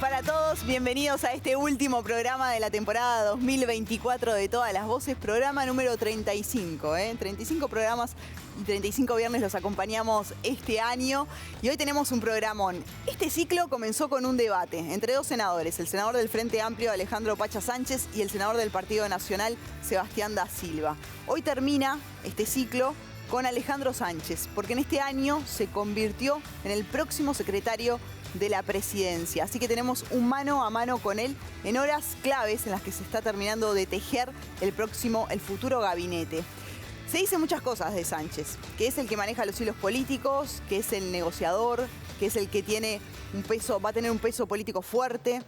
para todos, bienvenidos a este último programa de la temporada 2024 de Todas las Voces, programa número 35, 35 programas y 35 viernes los acompañamos este año y hoy tenemos un programón. Este ciclo comenzó con un debate entre dos senadores, el senador del Frente Amplio Alejandro Pacha Sánchez y el senador del Partido Nacional Sebastián Da Silva. Hoy termina este ciclo con Alejandro Sánchez, porque en este año se convirtió en el próximo secretario de la presidencia. Así que tenemos un mano a mano con él en horas claves en las que se está terminando de tejer el futuro gabinete. Se dicen muchas cosas de Sánchez, que es el que maneja los hilos políticos, que es el negociador, que es el que tiene va a tener un peso político fuerte.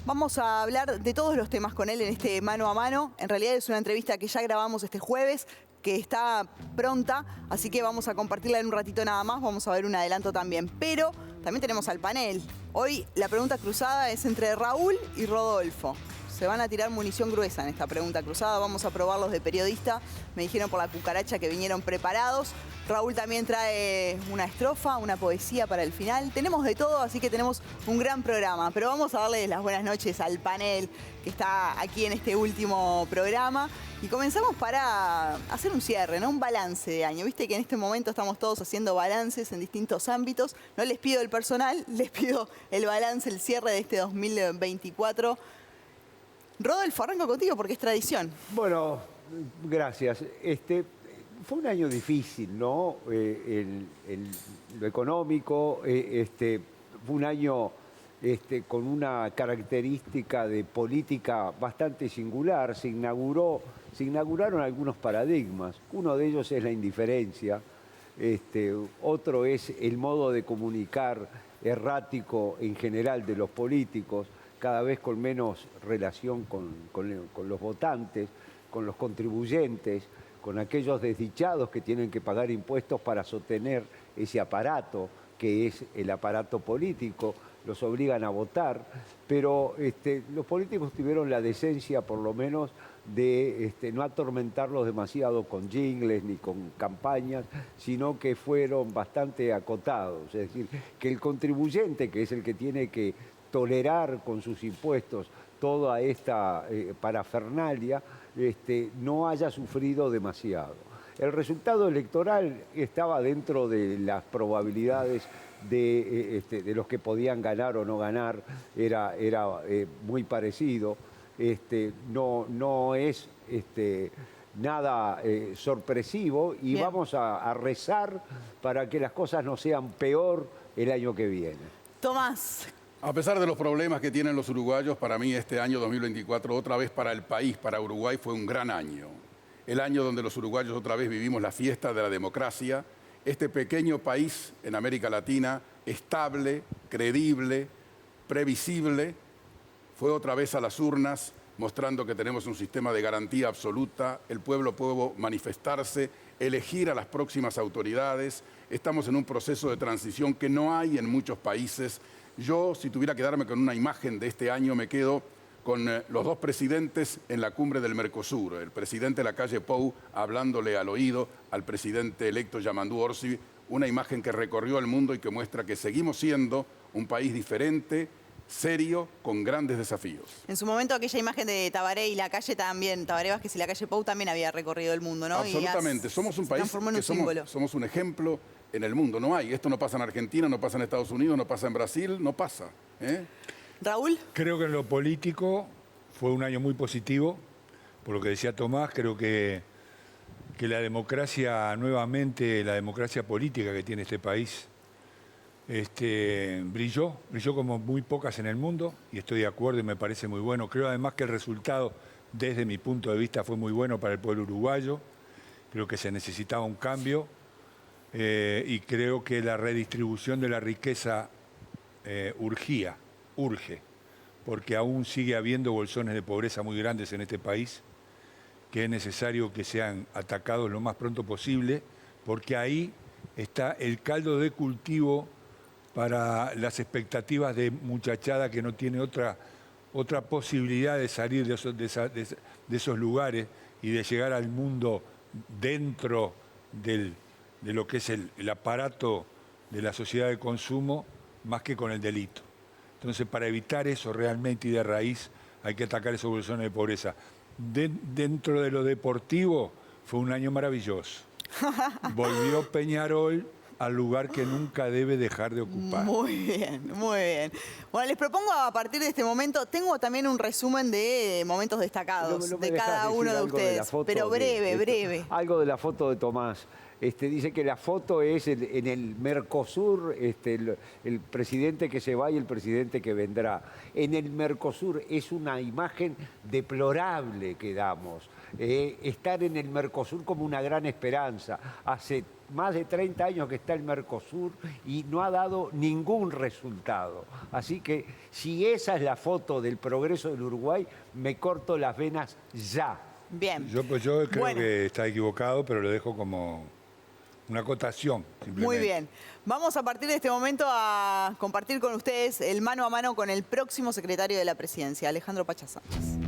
Vamos a hablar de todos los temas con él en este mano a mano. En realidad es una entrevista que ya grabamos este jueves, que está pronta, así que vamos a compartirla en un ratito nada más, vamos a ver un adelanto también. Pero también tenemos al panel. Hoy la pregunta cruzada es entre Raúl y Rodolfo. Se van a tirar munición gruesa en esta pregunta cruzada, vamos a probarlos de periodista. Me dijeron por la cucaracha que vinieron preparados. Raúl también trae una estrofa, una poesía para el final. Tenemos de todo, así que tenemos un gran programa. Pero vamos a darles las buenas noches al panel que está aquí en este último programa. Y comenzamos para hacer un cierre, ¿no? Un balance de año. Viste que en este momento estamos todos haciendo balances en distintos ámbitos. No les pido el personal, les pido el balance, el cierre de este 2024. Rodolfo, arranco contigo porque es tradición. Bueno, gracias. Fue un año difícil, ¿no? Lo económico, fue un año con una característica de política bastante singular. Se inauguraron algunos paradigmas. Uno de ellos es la indiferencia. Otro es el modo de comunicar errático en general de los políticos, cada vez con menos relación con los votantes, con los contribuyentes, con aquellos desdichados que tienen que pagar impuestos para sostener ese aparato que es el aparato político, los obligan a votar, pero los políticos tuvieron la decencia, por lo menos, de no atormentarlos demasiado con jingles ni con campañas, sino que fueron bastante acotados. Es decir, que el contribuyente, que es el que tiene que tolerar con sus impuestos toda esta parafernalia, no haya sufrido demasiado. El resultado electoral estaba dentro de las probabilidades de los que podían ganar o no ganar, era muy parecido. No es nada sorpresivo y Bien. Vamos a rezar para que las cosas no sean peor el año que viene. Tomás. A pesar de los problemas que tienen los uruguayos, para mí este año 2024, otra vez para el país, para Uruguay, fue un gran año. El año donde los uruguayos otra vez vivimos la fiesta de la democracia. Este pequeño país en América Latina, estable, creíble, previsible, fue otra vez a las urnas, mostrando que tenemos un sistema de garantía absoluta. El pueblo puede manifestarse, elegir a las próximas autoridades. Estamos en un proceso de transición que no hay en muchos países. Yo, si tuviera que quedarme con una imagen de este año, me quedo con los dos presidentes en la cumbre del Mercosur. El presidente Lacalle Pou hablándole al oído al presidente electo Yamandu Orsi, una imagen que recorrió el mundo y que muestra que seguimos siendo un país diferente, serio, con grandes desafíos. En su momento aquella imagen de Tabaré y Lacalle también, Tabaré Vázquez y Lacalle Pou también había recorrido el mundo, ¿no? Absolutamente. Somos un país que somos un ejemplo en el mundo. No hay. Esto no pasa en Argentina, no pasa en Estados Unidos, no pasa en Brasil, no pasa. Raúl. Creo que en lo político fue un año muy positivo. Por lo que decía Tomás, creo que la democracia, nuevamente, la democracia política que tiene este país, brilló como muy pocas en el mundo, y estoy de acuerdo y me parece muy bueno. Creo además que el resultado, desde mi punto de vista, fue muy bueno para el pueblo uruguayo. Creo que se necesitaba un cambio y creo que la redistribución de la riqueza urge, porque aún sigue habiendo bolsones de pobreza muy grandes en este país, que es necesario que sean atacados lo más pronto posible, porque ahí está el caldo de cultivo para las expectativas de muchachada que no tiene otra posibilidad de salir de esos lugares y de llegar al mundo dentro de lo que es el aparato de la sociedad de consumo, más que con el delito. Entonces, para evitar eso realmente y de raíz, hay que atacar esos bolsones de pobreza. Dentro de lo deportivo, fue un año maravilloso. Volvió Peñarol al lugar que nunca debe dejar de ocupar. Muy bien, muy bien. Bueno, les propongo a partir de este momento, tengo también un resumen de momentos destacados No me de dejas cada decir uno de algo la ustedes, foto pero breve, breve. Algo de la foto de Tomás. Dice que la foto es en el Mercosur, el presidente que se va y el presidente que vendrá. En el Mercosur es una imagen deplorable que damos. Estar en el Mercosur como una gran esperanza. Hace más de 30 años que está el Mercosur y no ha dado ningún resultado. Así que si esa es la foto del progreso del Uruguay, me corto las venas ya. Bien. Yo creo que está equivocado, pero lo dejo como una acotación, simplemente. Muy bien. Vamos a partir de este momento a compartir con ustedes el mano a mano con el próximo secretario de la Presidencia, Alejandro Pachá Sánchez.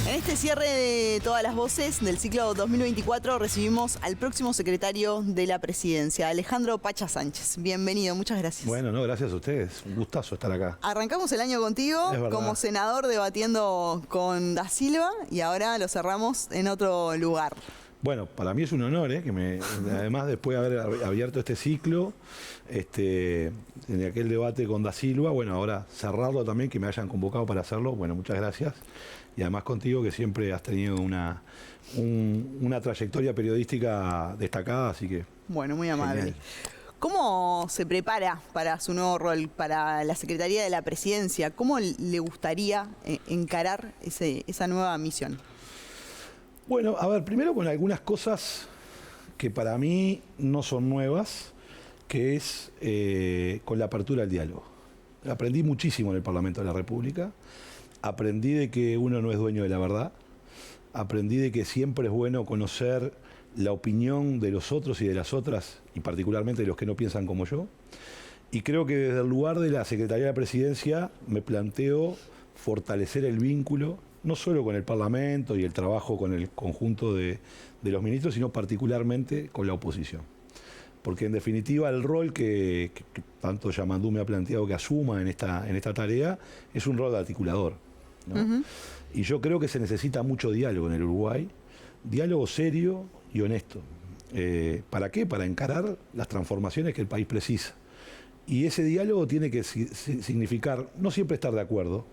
En este cierre de todas las voces del ciclo 2024 recibimos al próximo secretario de la Presidencia, Alejandro Pachá Sánchez. Bienvenido, muchas gracias. Bueno, no, gracias a ustedes. Un gustazo estar acá. Arrancamos el año contigo como senador debatiendo con Da Silva y ahora lo cerramos en otro lugar. Bueno, para mí es un honor, además después de haber abierto este ciclo, en aquel debate con Da Silva, bueno, ahora cerrarlo también, que me hayan convocado para hacerlo, bueno, muchas gracias. Y además contigo, que siempre has tenido una trayectoria periodística destacada, así que... Bueno, muy amable. Genial. ¿Cómo se prepara para su nuevo rol, para la Secretaría de la Presidencia? ¿Cómo le gustaría encarar esa nueva misión? Bueno, a ver, primero con algunas cosas que para mí no son nuevas, que es con la apertura al diálogo. Aprendí muchísimo en el Parlamento de la República, aprendí de que uno no es dueño de la verdad, aprendí de que siempre es bueno conocer la opinión de los otros y de las otras, y particularmente de los que no piensan como yo, y creo que desde el lugar de la Secretaría de la Presidencia me planteo fortalecer el vínculo no solo con el Parlamento y el trabajo con el conjunto de los ministros, sino particularmente con la oposición. Porque en definitiva el rol que tanto Yamandú me ha planteado que asuma en esta tarea es un rol de articulador, ¿no? Uh-huh. Y yo creo que se necesita mucho diálogo en el Uruguay, diálogo serio y honesto. ¿Para qué? Para encarar las transformaciones que el país precisa. Y ese diálogo tiene que significar no siempre estar de acuerdo,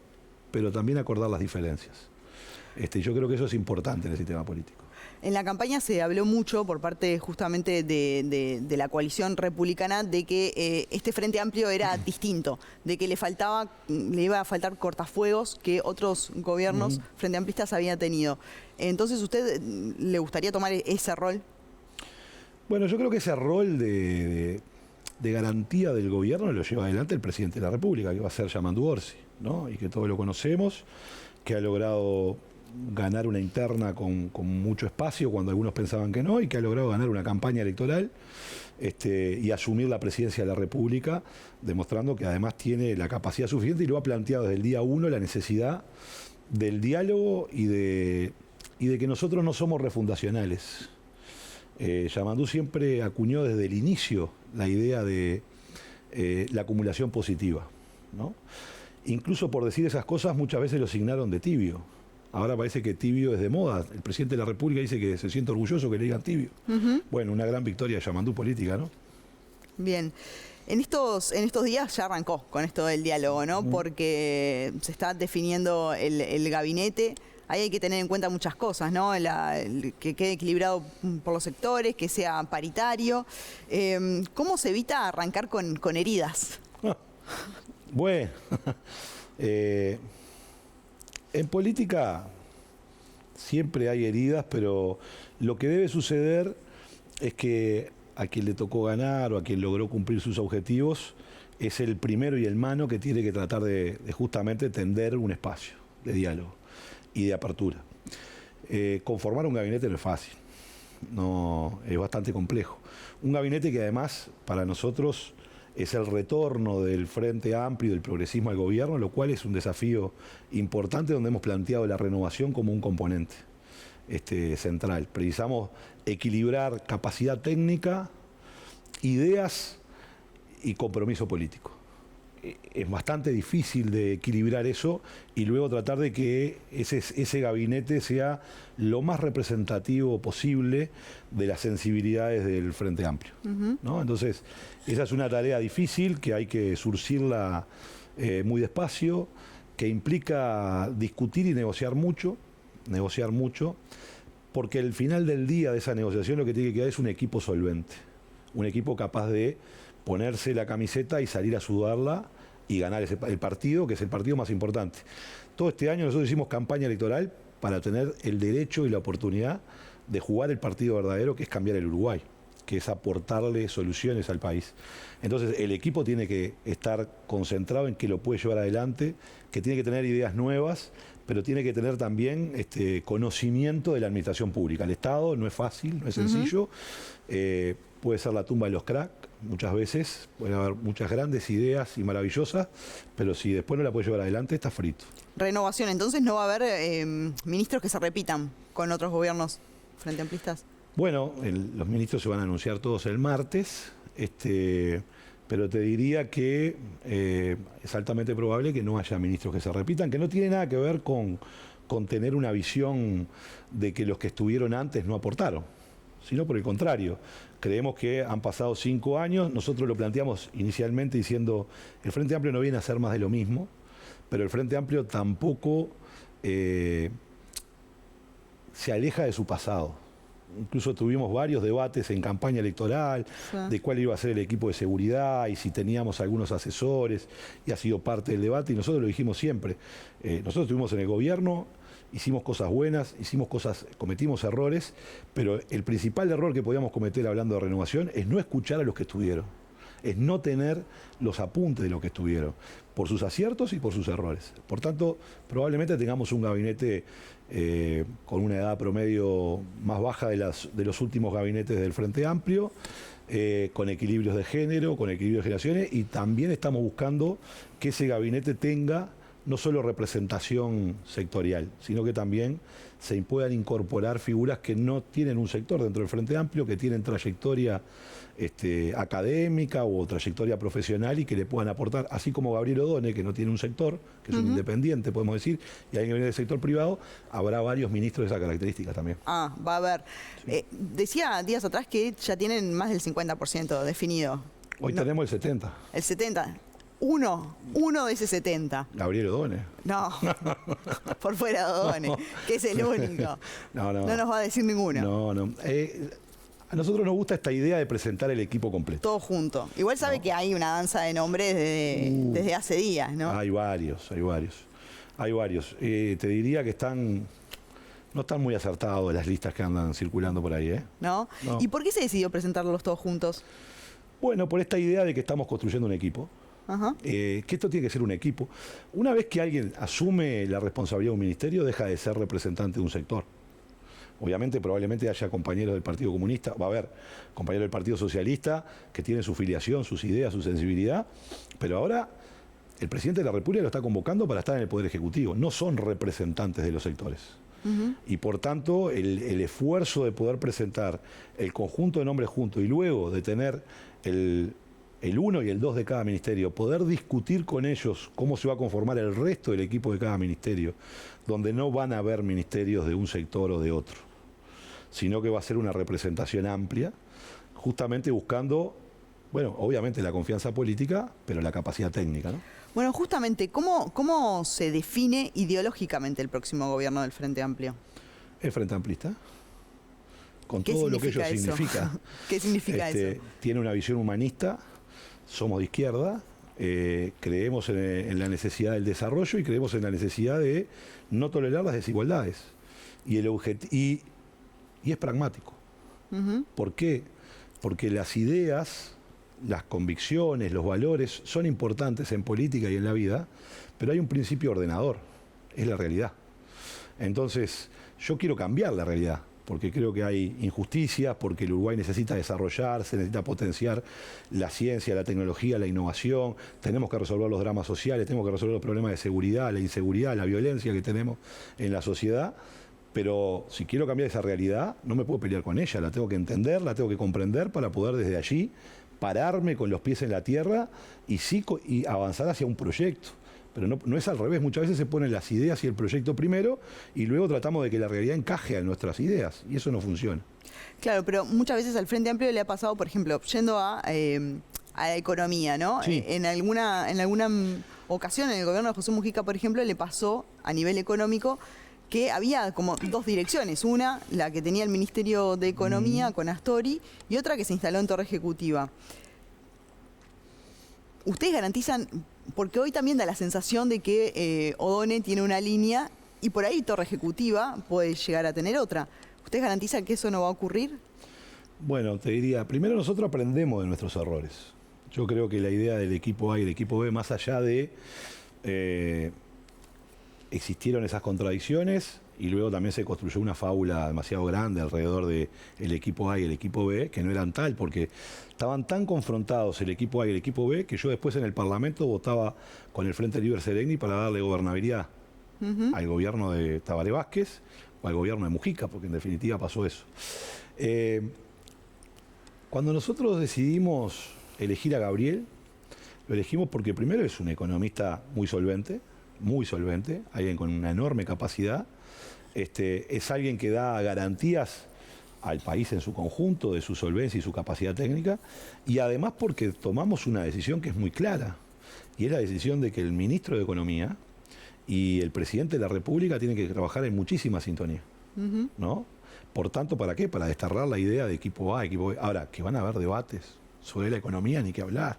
pero también acordar las diferencias. Yo creo que eso es importante en el sistema político. En la campaña se habló mucho por parte justamente de la coalición republicana de que este Frente Amplio era distinto, de que le iba a faltar cortafuegos que otros gobiernos frente amplistas habían tenido. Entonces, ¿usted le gustaría tomar ese rol? Bueno, yo creo que ese rol de garantía del gobierno lo lleva adelante el presidente de la República, que va a ser Yamandú Orsi, ¿no? Y que todos lo conocemos, que ha logrado ganar una interna con mucho espacio cuando algunos pensaban que no, y que ha logrado ganar una campaña electoral y asumir la presidencia de la República, demostrando que además tiene la capacidad suficiente y lo ha planteado desde el día 1 la necesidad del diálogo y de que nosotros no somos refundacionales. Yamandú siempre acuñó desde el inicio la idea de la acumulación positiva, ¿no? Incluso por decir esas cosas muchas veces lo signaron de tibio. Ahora parece que tibio es de moda. El presidente de la República dice que se siente orgulloso que le digan tibio. Uh-huh. Bueno, una gran victoria de Yamandú política, ¿no? Bien. En estos días ya arrancó con esto del diálogo, ¿no? Uh-huh. Porque se está definiendo el gabinete. Ahí hay que tener en cuenta muchas cosas, ¿no? Que quede equilibrado por los sectores, que sea paritario. ¿Cómo se evita arrancar con heridas? Bueno, en política siempre hay heridas, pero lo que debe suceder es que a quien le tocó ganar o a quien logró cumplir sus objetivos es el primero y el mano que tiene que tratar de justamente tender un espacio de diálogo y de apertura. Conformar un gabinete no es fácil, no, es bastante complejo. Un gabinete que además para nosotros es el retorno del Frente Amplio y del progresismo al gobierno, lo cual es un desafío importante donde hemos planteado la renovación como un componente central. Precisamos equilibrar capacidad técnica, ideas y compromiso político. Es bastante difícil de equilibrar eso y luego tratar de que ese gabinete sea lo más representativo posible de las sensibilidades del Frente Amplio, ¿no? Entonces, esa es una tarea difícil que hay que surcirla muy despacio, que implica discutir y negociar mucho, porque al final del día de esa negociación lo que tiene que quedar es un equipo solvente, un equipo capaz de ponerse la camiseta y salir a sudarla y ganar el partido, que es el partido más importante. Todo este año nosotros hicimos campaña electoral para tener el derecho y la oportunidad de jugar el partido verdadero, que es cambiar el Uruguay, que es aportarle soluciones al país. Entonces el equipo tiene que estar concentrado en que lo puede llevar adelante, que tiene que tener ideas nuevas, pero tiene que tener también conocimiento de la administración pública. El Estado no es fácil, no es sencillo, puede ser la tumba de los cracks muchas veces, puede haber muchas grandes ideas y maravillosas, pero si después no la puede llevar adelante, está frito. Renovación, entonces no va a haber ministros que se repitan con otros gobiernos frente amplistas. Bueno, los ministros se van a anunciar todos el martes, pero te diría que es altamente probable que no haya ministros que se repitan, que no tiene nada que ver con tener una visión de que los que estuvieron antes no aportaron, sino por el contrario. Creemos que han pasado 5 años, nosotros lo planteamos inicialmente diciendo el Frente Amplio no viene a hacer más de lo mismo, pero el Frente Amplio tampoco se aleja de su pasado. Incluso tuvimos varios debates en campaña electoral de cuál iba a ser el equipo de seguridad y si teníamos algunos asesores, y ha sido parte del debate y nosotros lo dijimos siempre. Nosotros estuvimos en el gobierno, hicimos cosas buenas, cometimos errores, pero el principal error que podíamos cometer hablando de renovación es no escuchar a los que estuvieron, es no tener los apuntes de lo que estuvieron, por sus aciertos y por sus errores. Por tanto, probablemente tengamos un gabinete con una edad promedio más baja de los últimos gabinetes del Frente Amplio, con equilibrios de género, con equilibrios de generaciones, y también estamos buscando que ese gabinete tenga no solo representación sectorial, sino que también se puedan incorporar figuras que no tienen un sector dentro del Frente Amplio, que tienen trayectoria académica o trayectoria profesional y que le puedan aportar, así como Gabriel Odone, que no tiene un sector, que es un independiente, podemos decir, y alguien que viene del sector privado, habrá varios ministros de esa característica también. Va a haber. Sí. Decía días atrás que ya tienen más del 50% definido. Hoy tenemos el 70%. El 70%. Uno de ese 70. Gabriel Odone. No, por fuera de Odone, que es el único. No nos va a decir ninguno. No. A nosotros nos gusta esta idea de presentar el equipo completo. Todo junto. Igual sabe que hay una danza de nombres desde hace días, ¿no? Hay varios. Te diría que no están muy acertados las listas que andan circulando por ahí, ¿eh? ¿No? ¿Y por qué se decidió presentarlos todos juntos? Bueno, por esta idea de que estamos construyendo un equipo. Que esto tiene que ser un equipo. Una vez que alguien asume la responsabilidad de un ministerio, deja de ser representante de un sector. Obviamente, probablemente haya compañeros del Partido Comunista, va a haber compañeros del Partido Socialista que tienen su filiación, sus ideas, su sensibilidad, pero ahora el presidente de la República lo está convocando para estar en el Poder Ejecutivo. No son representantes de los sectores. Y por tanto, el esfuerzo de poder presentar el conjunto de nombres juntos y luego de tener el 1 y el 2 de cada ministerio, poder discutir con ellos cómo se va a conformar el resto del equipo de cada ministerio, donde no van a haber ministerios de un sector o de otro, sino que va a ser una representación amplia, justamente buscando, bueno, obviamente la confianza política, pero la capacidad técnica, ¿no? Bueno, justamente, ¿cómo se define ideológicamente el próximo gobierno del Frente Amplio? El Frente Amplista, con todo lo que ello significa. ¿Qué significa eso? Tiene una visión humanista. Somos de izquierda, creemos en la necesidad del desarrollo y creemos en la necesidad de no tolerar las desigualdades. Y es pragmático. ¿Por qué? Porque las ideas, las convicciones, los valores son importantes en política y en la vida, pero hay un principio ordenador, es la realidad. Entonces, yo quiero cambiar la realidad, porque creo que hay injusticias, porque el Uruguay necesita desarrollarse, necesita potenciar la ciencia, la tecnología, la innovación, tenemos que resolver los dramas sociales, tenemos que resolver los problemas de seguridad, la inseguridad, la violencia que tenemos en la sociedad, pero si quiero cambiar esa realidad, no me puedo pelear con ella, la tengo que entender, la tengo que comprender para poder desde allí pararme con los pies en la tierra y avanzar hacia un proyecto. Pero no es al revés, muchas veces se ponen las ideas y el proyecto primero y luego tratamos de que la realidad encaje a nuestras ideas y eso no funciona. Claro, pero muchas veces al Frente Amplio le ha pasado, por ejemplo, yendo a la economía, ¿no? Sí. En alguna ocasión en el gobierno de José Mujica, por ejemplo, le pasó a nivel económico que había como dos direcciones. Una, la que tenía el Ministerio de Economía con Astori, y otra que se instaló en Torre Ejecutiva. Ustedes garantizan, porque hoy también da la sensación de que Odone tiene una línea y por ahí Torre Ejecutiva puede llegar a tener otra. ¿Ustedes garantizan que eso no va a ocurrir? Bueno, te diría, primero nosotros aprendemos de nuestros errores. Yo creo que la idea del equipo A y del equipo B, más allá de existieron esas contradicciones y luego también se construyó una fábula demasiado grande alrededor del equipo A y el equipo B, que no eran tal, porque estaban tan confrontados el equipo A y el equipo B, que yo después en el Parlamento votaba con el Frente Libre Seregni para darle gobernabilidad al gobierno de Tabaré Vázquez o al gobierno de Mujica, porque en definitiva pasó eso. Cuando nosotros decidimos elegir a Gabriel, lo elegimos porque primero es un economista muy solvente, alguien con una enorme capacidad, es alguien que da garantías al país en su conjunto de su solvencia y su capacidad técnica, y además porque tomamos una decisión que es muy clara, y es la decisión de que el ministro de Economía y el presidente de la República tienen que trabajar en muchísima sintonía, ¿no? Por tanto, ¿para qué? Para desterrar la idea de equipo A, equipo B. Ahora, que van a haber debates sobre la economía, ni que hablar.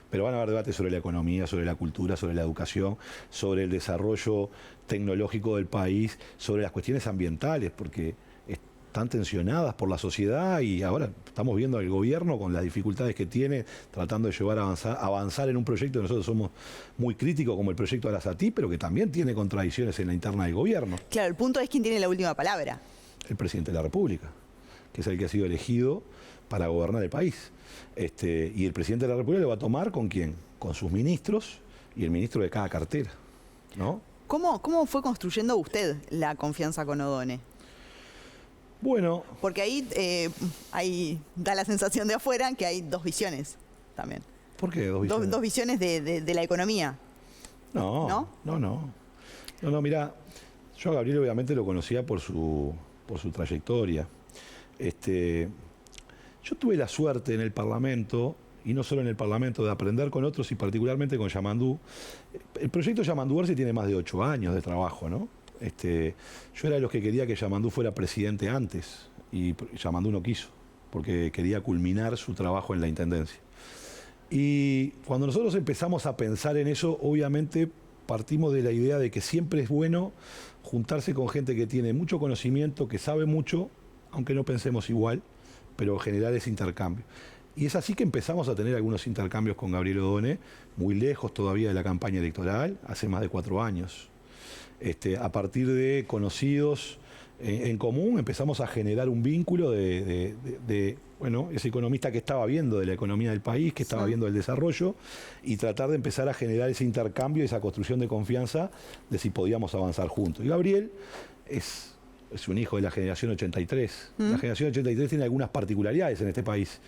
Pero van a haber debates sobre la economía, sobre la cultura, sobre la educación, sobre el desarrollo tecnológico del país, sobre las cuestiones ambientales, porque están tensionadas por la sociedad y ahora estamos viendo al gobierno con las dificultades que tiene, tratando de llevar a avanzar en un proyecto que nosotros somos muy críticos, como el proyecto Arasatí, pero que también tiene contradicciones en la interna del gobierno. Claro, el punto es quién tiene la última palabra. El presidente de la República, que es el que ha sido elegido para gobernar el país. Y el presidente de la República lo va a tomar ¿con quién? Con sus ministros y el ministro de cada cartera, ¿no? ¿Cómo fue construyendo usted la confianza con Odone? Bueno. Porque ahí da la sensación de afuera que hay dos visiones también. ¿Por qué dos visiones? Dos visiones de la economía. No, mirá, yo a Gabriel obviamente lo conocía por su trayectoria. Yo tuve la suerte en el Parlamento, y no solo en el Parlamento, de aprender con otros y particularmente con Yamandú. El proyecto Yamandú Arce tiene más de 8 años de trabajo, ¿no? Yo era de los que quería que Yamandú fuera presidente antes, y Yamandú no quiso, porque quería culminar su trabajo en la Intendencia. Y cuando nosotros empezamos a pensar en eso, obviamente partimos de la idea de que siempre es bueno juntarse con gente que tiene mucho conocimiento, que sabe mucho, aunque no pensemos igual, pero generar ese intercambio. Y es así que empezamos a tener algunos intercambios con Gabriel Odone, muy lejos todavía de la campaña electoral, hace más de 4 años. A partir de conocidos en común empezamos a generar un vínculo bueno, ese economista que estaba viendo de la economía del país, que estaba viendo el desarrollo, y tratar de empezar a generar ese intercambio, esa construcción de confianza de si podíamos avanzar juntos. Y Gabriel es un hijo de la generación 83. La generación 83 tiene algunas particularidades en este país.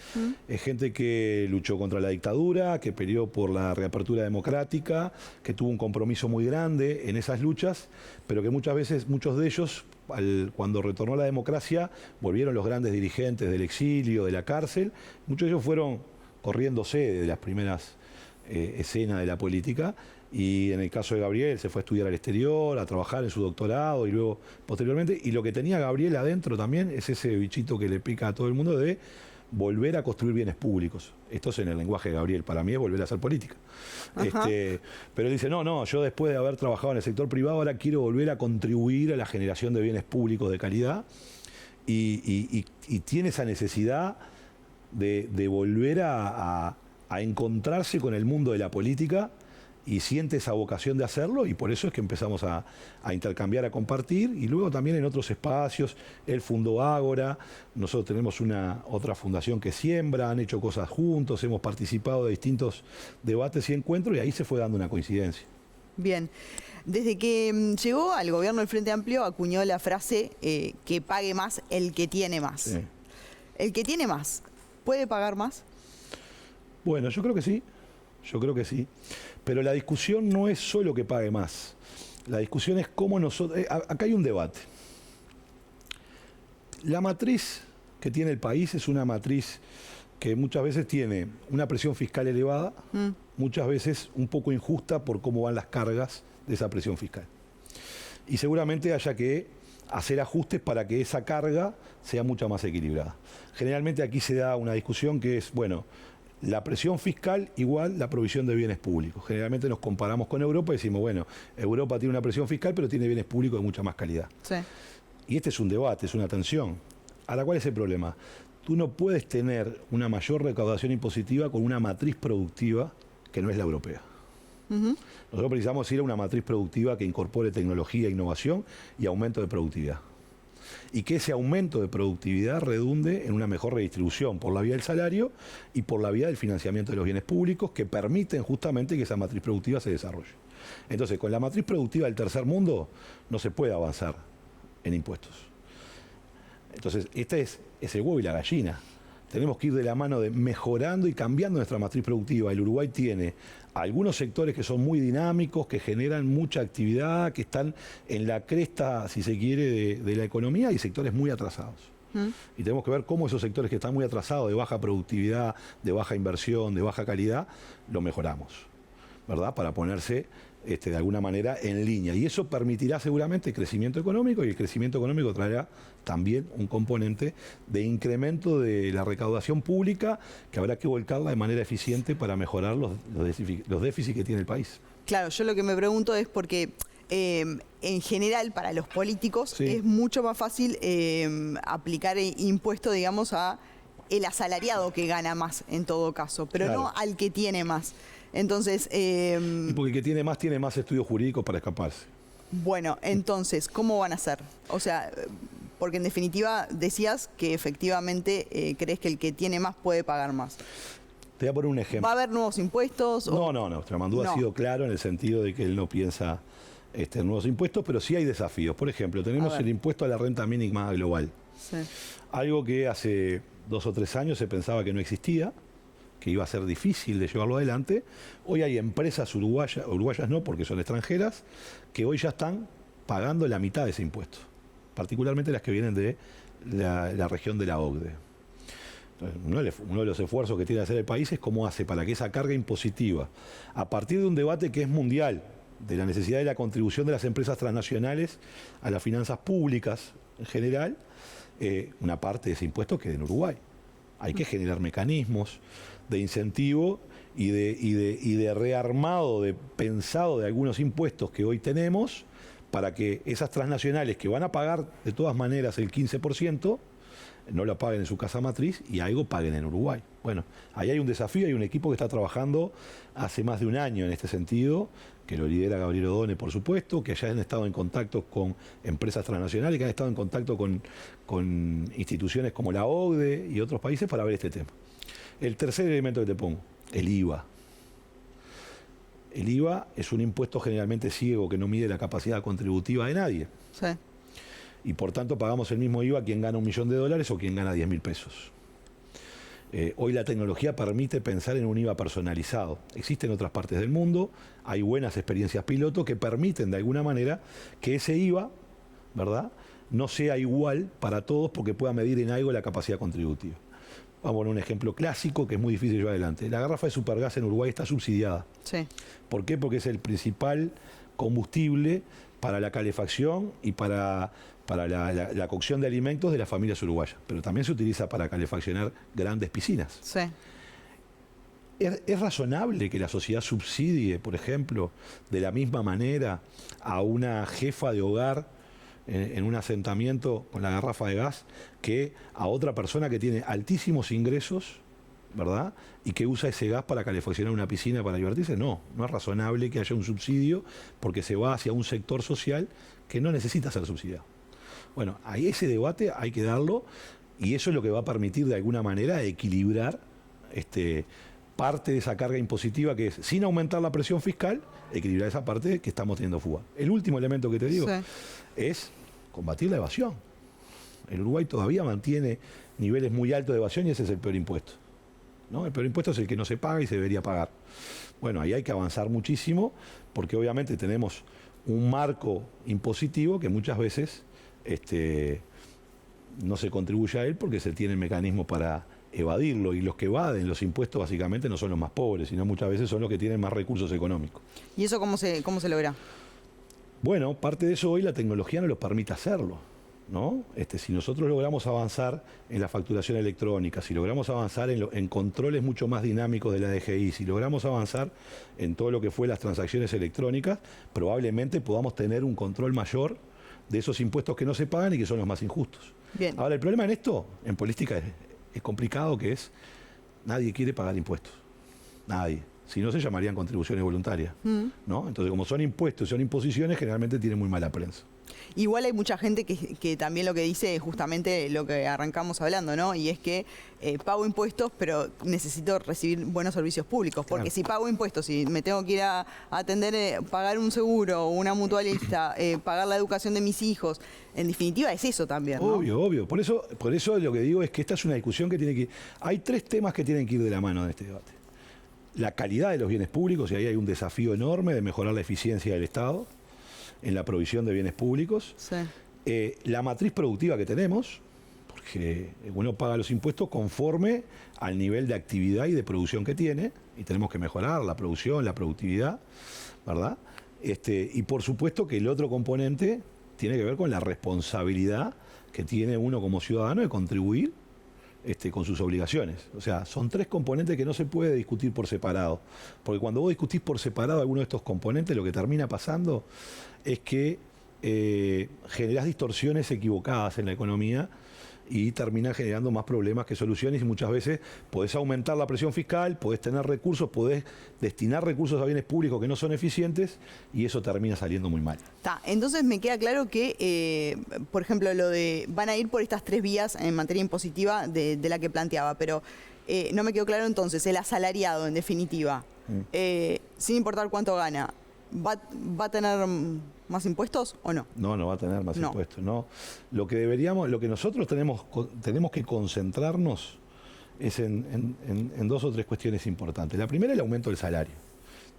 Es gente que luchó contra la dictadura, que peleó por la reapertura democrática, que tuvo un compromiso muy grande en esas luchas, pero que muchas veces, muchos de ellos, cuando retornó la democracia, volvieron los grandes dirigentes del exilio, de la cárcel. Muchos de ellos fueron corriéndose de las primeras escenas de la política. Y en el caso de Gabriel se fue a estudiar al exterior, a trabajar en su doctorado y luego posteriormente. Y lo que tenía Gabriel adentro también es ese bichito que le pica a todo el mundo de volver a construir bienes públicos. Esto es en el lenguaje de Gabriel, para mí es volver a hacer política. Pero él dice, no, yo después de haber trabajado en el sector privado ahora quiero volver a contribuir a la generación de bienes públicos de calidad y tiene esa necesidad de volver a encontrarse con el mundo de la política. Y siente esa vocación de hacerlo y por eso es que empezamos a intercambiar, a compartir y luego también en otros espacios. Él fundó Ágora, nosotros tenemos otra fundación que Siembra, han hecho cosas juntos, hemos participado de distintos debates y encuentros y ahí se fue dando una coincidencia. Bien, desde que llegó al gobierno del Frente Amplio acuñó la frase que pague más el que tiene más. Sí. ¿El que tiene más puede pagar más? Bueno, yo creo que sí. Yo creo que sí. Pero la discusión no es solo que pague más. La discusión es cómo nosotros... acá hay un debate. La matriz que tiene el país es una matriz que muchas veces tiene una presión fiscal elevada, muchas veces un poco injusta por cómo van las cargas de esa presión fiscal. Y seguramente haya que hacer ajustes para que esa carga sea mucho más equilibrada. Generalmente aquí se da una discusión que es, bueno, la presión fiscal igual la provisión de bienes públicos. Generalmente nos comparamos con Europa y decimos, bueno, Europa tiene una presión fiscal pero tiene bienes públicos de mucha más calidad. Sí. Y este es un debate, es una tensión. Ahora, ¿cuál es el problema? Tú no puedes tener una mayor recaudación impositiva con una matriz productiva que no es la europea. Nosotros precisamos ir a una matriz productiva que incorpore tecnología, innovación y aumento de productividad. Y que ese aumento de productividad redunde en una mejor redistribución por la vía del salario y por la vía del financiamiento de los bienes públicos que permiten justamente que esa matriz productiva se desarrolle. Entonces, con la matriz productiva del tercer mundo no se puede avanzar en impuestos. Entonces, este es el huevo y la gallina. Tenemos que ir de la mano de mejorando y cambiando nuestra matriz productiva. El Uruguay tiene algunos sectores que son muy dinámicos, que generan mucha actividad, que están en la cresta, si se quiere, de la economía, y sectores muy atrasados. Y tenemos que ver cómo esos sectores que están muy atrasados, de baja productividad, de baja inversión, de baja calidad, lo mejoramos, ¿verdad? Para ponerse de alguna manera en línea. Y eso permitirá seguramente crecimiento económico, y el crecimiento económico traerá también un componente de incremento de la recaudación pública que habrá que volcarla de manera eficiente para mejorar los déficits que tiene el país. Claro, yo lo que me pregunto es porque en general para los políticos Sí. es mucho más fácil aplicar impuestos, digamos, a el asalariado que gana más en todo caso, pero Claro. no al que tiene más. Entonces, Y porque el que tiene más estudios jurídicos para escaparse. bueno, entonces, ¿cómo van a hacer? O sea, porque en definitiva decías que efectivamente crees que el que tiene más puede pagar más. Te voy a poner un ejemplo. ¿Va a haber nuevos impuestos? No. Tramandú No. ha sido claro en el sentido de que él no piensa en nuevos impuestos, pero sí hay desafíos. Por ejemplo, tenemos A ver. el impuesto a la renta mínima global. Sí. Algo que hace 2 o 3 años se pensaba que no existía, que iba a ser difícil de llevarlo adelante. Hoy hay empresas uruguayas no, porque son extranjeras, que hoy ya están pagando la mitad de ese impuesto, particularmente las que vienen de la región de la OCDE. Entonces, uno de los esfuerzos que tiene que hacer el país es cómo hace para que esa carga impositiva, a partir de un debate que es mundial, de la necesidad de la contribución de las empresas transnacionales a las finanzas públicas en general, una parte de ese impuesto quede en Uruguay. Hay que generar mecanismos de incentivo y de rearmado, de pensado de algunos impuestos que hoy tenemos, para que esas transnacionales que van a pagar de todas maneras el 15%, no la paguen en su casa matriz y algo paguen en Uruguay. Bueno, ahí hay un desafío, hay un equipo que está trabajando hace más de un año en este sentido, que lo lidera Gabriel Odone, por supuesto, que ya han estado en contacto con empresas transnacionales, que han estado en contacto con instituciones como la OCDE y otros países para ver este tema. El tercer elemento que te pongo, el IVA. El IVA es un impuesto generalmente ciego que no mide la capacidad contributiva de nadie. Sí. Y por tanto pagamos el mismo IVA quien gana $1 millón o quien gana 10.000 pesos. Hoy la tecnología permite pensar en un IVA personalizado. Existen otras partes del mundo, hay buenas experiencias piloto que permiten de alguna manera que ese IVA, ¿verdad?, no sea igual para todos porque pueda medir en algo la capacidad contributiva. Vamos a poner un ejemplo clásico que es muy difícil de llevar adelante. La garrafa de supergas en Uruguay está subsidiada. Sí. ¿Por qué? Porque es el principal combustible para la calefacción y para la cocción de alimentos de las familias uruguayas. Pero también se utiliza para calefaccionar grandes piscinas. Sí. ¿Es razonable que la sociedad subsidie, por ejemplo, de la misma manera a una jefa de hogar en un asentamiento con la garrafa de gas que a otra persona que tiene altísimos ingresos, ¿verdad?, y que usa ese gas para calefaccionar una piscina para divertirse? No es razonable que haya un subsidio porque se va hacia un sector social que no necesita ser subsidiado. Bueno, ahí ese debate hay que darlo, y eso es lo que va a permitir de alguna manera equilibrar parte de esa carga impositiva, que es, sin aumentar la presión fiscal, equilibrar esa parte que estamos teniendo fuga. El último elemento que te digo es combatir la evasión. El Uruguay todavía mantiene niveles muy altos de evasión y ese es el peor impuesto. ¿no? El peor impuesto es el que no se paga y se debería pagar. Bueno, ahí hay que avanzar muchísimo porque obviamente tenemos un marco impositivo que muchas veces no se contribuye a él porque se tienen mecanismos para evadirlo, y los que evaden los impuestos básicamente no son los más pobres, sino muchas veces son los que tienen más recursos económicos. ¿Y eso cómo se logra? Bueno, parte de eso hoy la tecnología nos lo permite hacerlo, ¿no? Si nosotros logramos avanzar en la facturación electrónica, si logramos avanzar en controles mucho más dinámicos de la DGI, si logramos avanzar en todo lo que fue las transacciones electrónicas, probablemente podamos tener un control mayor de esos impuestos que no se pagan y que son los más injustos. Bien. Ahora, el problema en esto, en política, es complicado, que es, nadie quiere pagar impuestos. Nadie. Si no, se llamarían contribuciones voluntarias, ¿no? Entonces, como son impuestos, son imposiciones, generalmente tienen muy mala prensa. Igual hay mucha gente que también lo que dice es justamente lo que arrancamos hablando, ¿no? Y es que pago impuestos, pero necesito recibir buenos servicios públicos. Porque Claro. si pago impuestos, si me tengo que ir a atender, pagar un seguro, una mutualista, pagar la educación de mis hijos, en definitiva es eso también, ¿no? Obvio, obvio. Por eso lo que digo es que esta es una discusión que tiene que ir. Hay tres temas que tienen que ir de la mano en este debate. La calidad de los bienes públicos, y ahí hay un desafío enorme de mejorar la eficiencia del Estado en la provisión de bienes públicos. Sí. La matriz productiva que tenemos, porque uno paga los impuestos conforme al nivel de actividad y de producción que tiene, y tenemos que mejorar la producción, la productividad, ¿verdad? Y por supuesto que el otro componente tiene que ver con la responsabilidad que tiene uno como ciudadano de contribuir con sus obligaciones. O sea, son tres componentes que no se puede discutir por separado. Porque cuando vos discutís por separado alguno de estos componentes, lo que termina pasando es que generás distorsiones equivocadas en la economía y termina generando más problemas que soluciones, y muchas veces podés aumentar la presión fiscal, podés tener recursos, podés destinar recursos a bienes públicos que no son eficientes, y eso termina saliendo muy mal. Entonces me queda claro que, por ejemplo, van a ir por estas tres vías en materia impositiva de la que planteaba, pero no me quedó claro entonces, el asalariado en definitiva, sin importar cuánto gana, ¿va a tener más impuestos o no? No, no va a tener más impuestos. No. Lo que nosotros tenemos que concentrarnos es en dos o tres cuestiones importantes. La primera es el aumento del salario.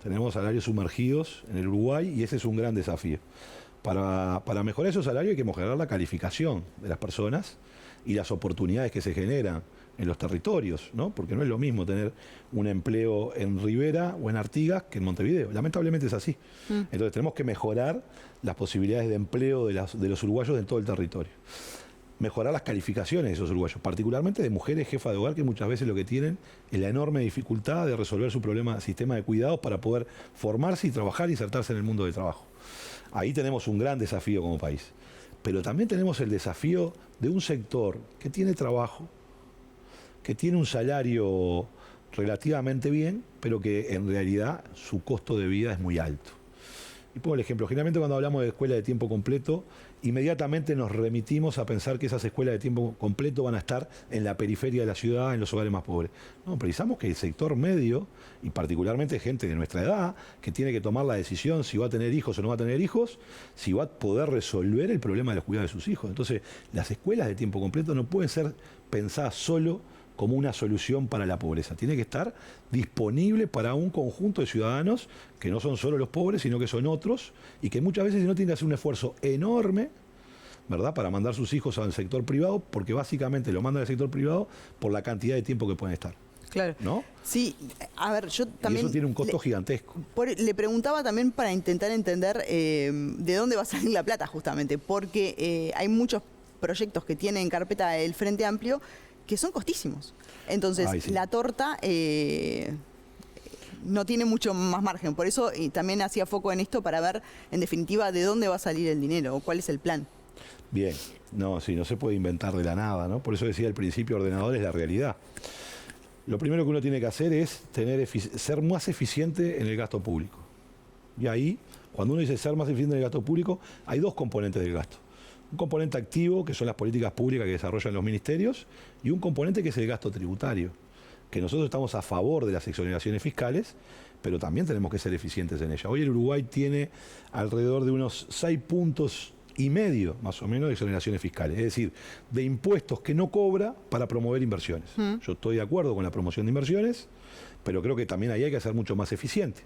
Tenemos salarios sumergidos en el Uruguay y ese es un gran desafío. Para mejorar esos salarios hay que mejorar la calificación de las personas y las oportunidades que se generan en los territorios, ¿no? Porque no es lo mismo tener un empleo en Rivera o en Artigas que en Montevideo. Lamentablemente es así. Entonces tenemos que mejorar las posibilidades de empleo de los uruguayos en todo el territorio. Mejorar las calificaciones de esos uruguayos, particularmente de mujeres jefas de hogar, que muchas veces lo que tienen es la enorme dificultad de resolver su sistema de cuidados para poder formarse y trabajar y insertarse en el mundo del trabajo. Ahí tenemos un gran desafío como país. Pero también tenemos el desafío de un sector que tiene trabajo, que tiene un salario relativamente bien, pero que en realidad su costo de vida es muy alto. Y pongo el ejemplo, generalmente cuando hablamos de escuela de tiempo completo, inmediatamente nos remitimos a pensar que esas escuelas de tiempo completo van a estar en la periferia de la ciudad, en los hogares más pobres. No, precisamos que el sector medio, y particularmente gente de nuestra edad, que tiene que tomar la decisión si va a tener hijos o no va a tener hijos, si va a poder resolver el problema de los cuidados de sus hijos. Entonces, las escuelas de tiempo completo no pueden ser pensadas solo como una solución para la pobreza. Tiene que estar disponible para un conjunto de ciudadanos que no son solo los pobres, sino que son otros, y que muchas veces no tienen que hacer un esfuerzo enorme, ¿verdad?, para mandar sus hijos al sector privado, porque básicamente lo mandan al sector privado por la cantidad de tiempo que pueden estar. Claro. ¿No? Sí, a ver, yo también... Y eso tiene un costo gigantesco. Le preguntaba también para intentar entender de dónde va a salir la plata, justamente, porque hay muchos proyectos que tiene en carpeta el Frente Amplio que son costísimos. Entonces, sí, la torta no tiene mucho más margen. Por eso también hacía foco en esto para ver, en definitiva, de dónde va a salir el dinero o cuál es el plan. Bien, no se puede inventar de la nada, ¿no? Por eso decía al principio, ordenador es la realidad. Lo primero que uno tiene que hacer es ser más eficiente en el gasto público. Y ahí, cuando uno dice ser más eficiente en el gasto público, hay dos componentes del gasto. Un componente activo, que son las políticas públicas que desarrollan los ministerios, y un componente que es el gasto tributario, que nosotros estamos a favor de las exoneraciones fiscales, pero también tenemos que ser eficientes en ella. Hoy el Uruguay tiene alrededor de unos 6 puntos más o menos, de exoneraciones fiscales. Es decir, de impuestos que no cobra para promover inversiones. Yo estoy de acuerdo con la promoción de inversiones, pero creo que también ahí hay que ser mucho más eficiente.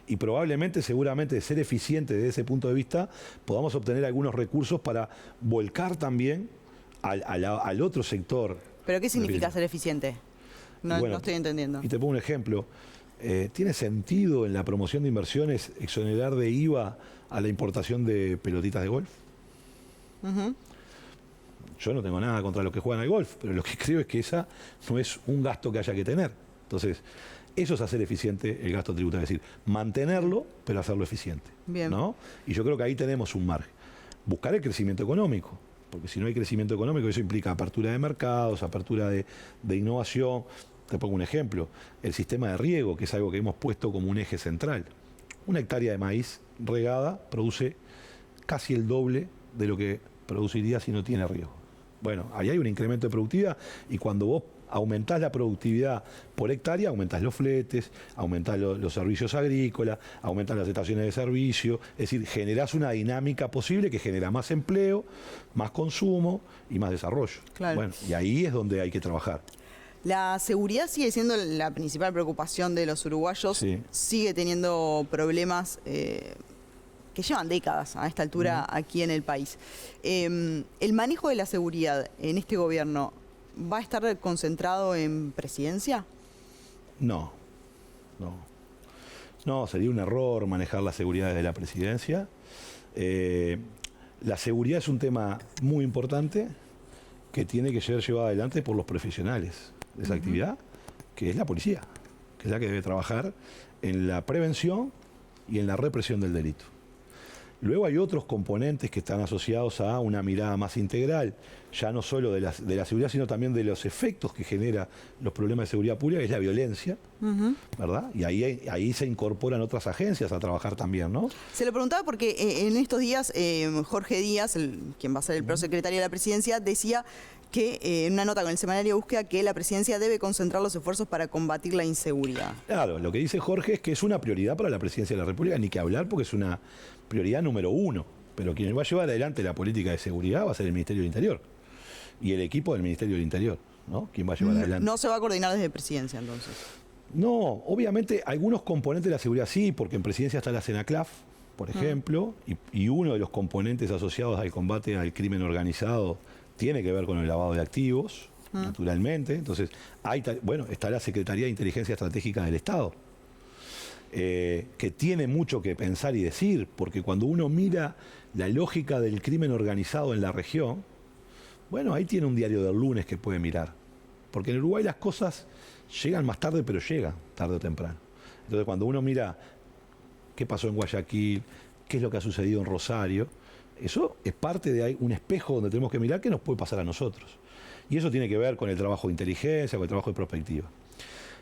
Y probablemente, seguramente, de ser eficiente desde ese punto de vista, podamos obtener algunos recursos para volcar también al otro sector. ¿Pero qué significa ser eficiente? No, Bueno, no estoy entendiendo. Y te pongo un ejemplo. ¿Tiene sentido en la promoción de inversiones exonerar de IVA a la importación de pelotitas de golf? Yo no tengo nada contra los que juegan al golf, pero lo que creo es que esa no es un gasto que haya que tener. Entonces, eso es hacer eficiente el gasto tributario, es decir, mantenerlo, pero hacerlo eficiente. Bien. ¿No? Y yo creo que ahí tenemos un margen. Buscar el crecimiento económico, porque si no hay crecimiento económico, eso implica apertura de mercados, apertura de innovación. Te pongo un ejemplo, el sistema de riego, que es algo que hemos puesto como un eje central. Una hectárea de maíz regada produce casi el doble de lo que produciría si no tiene riego. Bueno, ahí hay un incremento de productividad y cuando vos aumentás la productividad por hectárea, aumentás los fletes, aumentás los servicios agrícolas, aumentás las estaciones de servicio, es decir, generás una dinámica posible que genera más empleo, más consumo y más desarrollo. Claro. Bueno, y ahí es donde hay que trabajar. La seguridad sigue siendo la principal preocupación de los uruguayos. Sí. Sigue teniendo problemas que llevan décadas a esta altura aquí en el país. ¿El manejo de la seguridad en este gobierno va a estar concentrado en presidencia? No. No, sería un error manejar la seguridad desde la presidencia. La seguridad es un tema muy importante que tiene que ser llevado adelante por los profesionales de esa actividad, que es la policía, que es la que debe trabajar en la prevención y en la represión del delito. Luego hay otros componentes que están asociados a una mirada más integral, ya no solo de la seguridad, sino también de los efectos que genera los problemas de seguridad pública, que es la violencia, ¿verdad? Y ahí se incorporan otras agencias a trabajar también, ¿no? Se lo preguntaba porque en estos días Jorge Díaz, quien va a ser el prosecretario de la presidencia, decía que en una nota con el semanario Búsqueda que la presidencia debe concentrar los esfuerzos para combatir la inseguridad. Claro, lo que dice Jorge es que es una prioridad para la presidencia de la República, ni que hablar porque es una prioridad número 1. Pero quien va a llevar adelante la política de seguridad va a ser el Ministerio del Interior y el equipo del Ministerio del Interior, ¿no? ¿Quién va a llevar adelante? No se va a coordinar desde presidencia, entonces. No, obviamente algunos componentes de la seguridad sí, porque en presidencia está la CENACLAF, por ejemplo, y uno de los componentes asociados al combate al crimen organizado tiene que ver con el lavado de activos, naturalmente. Entonces, está la Secretaría de Inteligencia Estratégica del Estado, que tiene mucho que pensar y decir, porque cuando uno mira la lógica del crimen organizado en la región, bueno, ahí tiene un diario del lunes que puede mirar. Porque en Uruguay las cosas llegan más tarde, pero llegan tarde o temprano. Entonces, cuando uno mira qué pasó en Guayaquil, qué es lo que ha sucedido en Rosario, eso es parte de un espejo donde tenemos que mirar qué nos puede pasar a nosotros. Y eso tiene que ver con el trabajo de inteligencia, con el trabajo de prospectiva.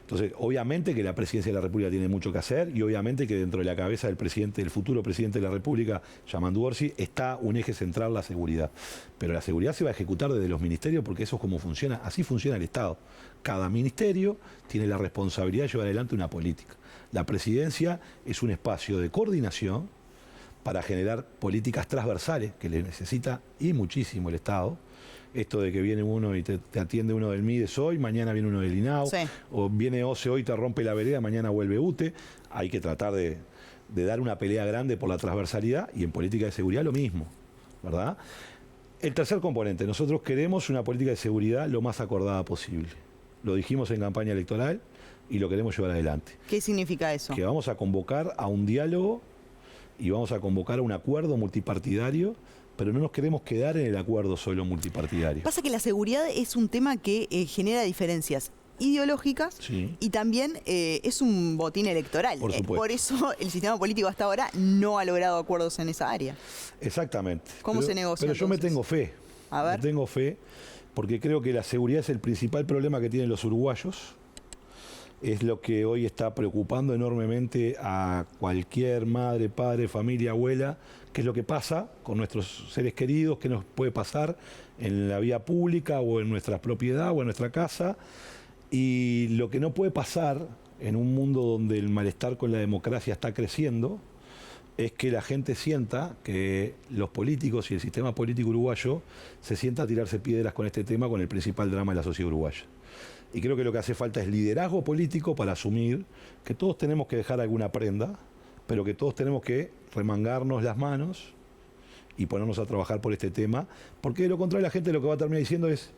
Entonces, obviamente que la presidencia de la República tiene mucho que hacer y obviamente que dentro de la cabeza del futuro presidente de la República, Yamandu Orsi, está un eje central la seguridad. Pero la seguridad se va a ejecutar desde los ministerios porque eso es como funciona, así funciona el Estado. Cada ministerio tiene la responsabilidad de llevar adelante una política. La presidencia es un espacio de coordinación para generar políticas transversales que le necesita y muchísimo el Estado. Esto de que viene uno y te atiende uno del MIDES hoy, mañana viene uno del INAO, sí. O viene OCE hoy, te rompe la vereda, mañana vuelve UTE. Hay que tratar de dar una pelea grande por la transversalidad y en política de seguridad lo mismo, ¿verdad? El tercer componente, nosotros queremos una política de seguridad lo más acordada posible. Lo dijimos en campaña electoral y lo queremos llevar adelante. ¿Qué significa eso? Que vamos a convocar a un diálogo y vamos a convocar a un acuerdo multipartidario, pero no nos queremos quedar en el acuerdo solo multipartidario. Pasa que la seguridad es un tema que genera diferencias ideológicas, sí, y también es un botín electoral. Por supuesto. Por eso el sistema político hasta ahora no ha logrado acuerdos en esa área. Exactamente. ¿Cómo se negocia? Pero yo me entonces? tengo fe. A ver. Me tengo fe porque creo que la seguridad es el principal problema que tienen los uruguayos. Es lo que hoy está preocupando enormemente a cualquier madre, padre, familia, abuela. ¿Qué es lo que pasa con nuestros seres queridos? ¿Qué nos puede pasar en la vía pública o en nuestra propiedad o en nuestra casa? Y lo que no puede pasar en un mundo donde el malestar con la democracia está creciendo, es que la gente sienta que los políticos y el sistema político uruguayo se sienta a tirarse piedras con este tema, con el principal drama de la sociedad uruguaya. Y creo que lo que hace falta es liderazgo político para asumir que todos tenemos que dejar alguna prenda, pero que todos tenemos que remangarnos las manos y ponernos a trabajar por este tema, porque de lo contrario la gente lo que va a terminar diciendo es,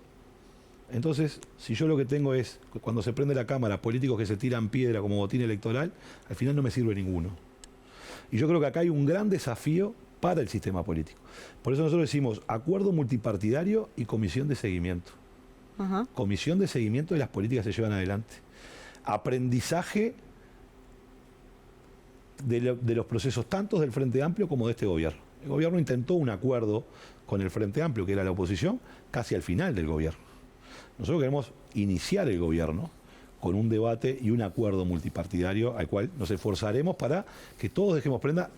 entonces, si yo lo que tengo es, cuando se prende la cámara, políticos que se tiran piedra como botín electoral, al final no me sirve ninguno. Y yo creo que acá hay un gran desafío para el sistema político. Por eso nosotros decimos acuerdo multipartidario y comisión de seguimiento. Ajá. Comisión de seguimiento de las políticas que se llevan adelante. Aprendizaje de los procesos tanto del Frente Amplio como de este gobierno. El gobierno intentó un acuerdo con el Frente Amplio, que era la oposición, casi al final del gobierno. Nosotros queremos iniciar el gobierno con un debate y un acuerdo multipartidario al cual nos esforzaremos para que todos dejemos prenda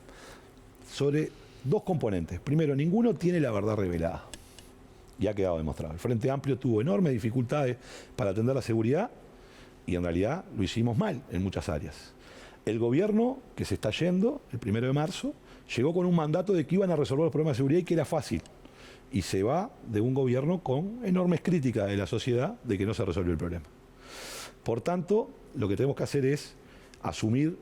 sobre dos componentes. Primero, ninguno tiene la verdad revelada. Ya ha quedado demostrado. El Frente Amplio tuvo enormes dificultades para atender la seguridad y en realidad lo hicimos mal en muchas áreas. El gobierno que se está yendo, el 1 de marzo, llegó con un mandato de que iban a resolver los problemas de seguridad y que era fácil. Y se va de un gobierno con enormes críticas de la sociedad de que no se resolvió el problema. Por tanto, lo que tenemos que hacer es asumir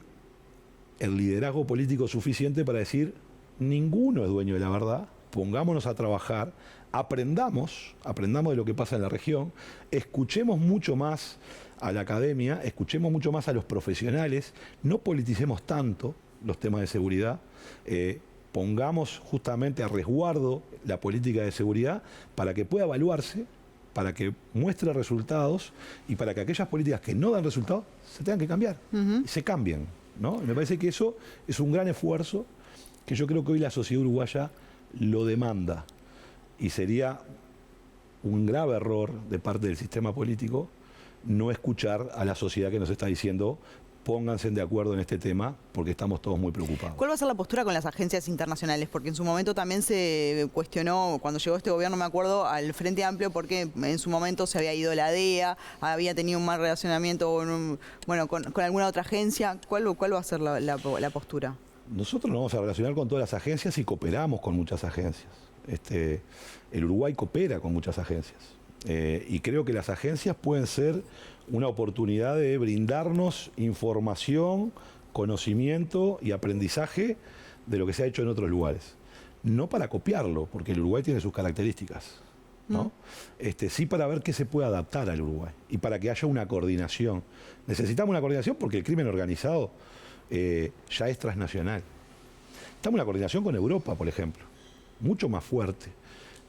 el liderazgo político suficiente para decir, ninguno es dueño de la verdad, pongámonos a trabajar, aprendamos de lo que pasa en la región, escuchemos mucho más a la academia, escuchemos mucho más a los profesionales, no politicemos tanto los temas de seguridad, pongamos justamente a resguardo la política de seguridad para que pueda evaluarse, para que muestre resultados y para que aquellas políticas que no dan resultados se tengan que cambiar y se cambien, ¿no? Me parece que eso es un gran esfuerzo que yo creo que hoy la sociedad uruguaya lo demanda y sería un grave error de parte del sistema político no escuchar a la sociedad que nos está diciendo pónganse de acuerdo en este tema porque estamos todos muy preocupados. ¿Cuál va a ser la postura con las agencias internacionales? Porque en su momento también se cuestionó, cuando llegó este gobierno, me acuerdo, al Frente Amplio, porque en su momento se había ido la DEA, había tenido un mal relacionamiento con alguna otra agencia. ¿Cuál va a ser la postura? Nosotros nos vamos a relacionar con todas las agencias y cooperamos con muchas agencias. El Uruguay coopera con muchas agencias. Y creo que las agencias pueden ser una oportunidad de brindarnos información, conocimiento y aprendizaje de lo que se ha hecho en otros lugares. No para copiarlo, porque el Uruguay tiene sus características, ¿no? Sí para ver qué se puede adaptar al Uruguay y para que haya una coordinación. Necesitamos una coordinación porque el crimen organizado ya es transnacional. Estamos en una coordinación con Europa, por ejemplo, mucho más fuerte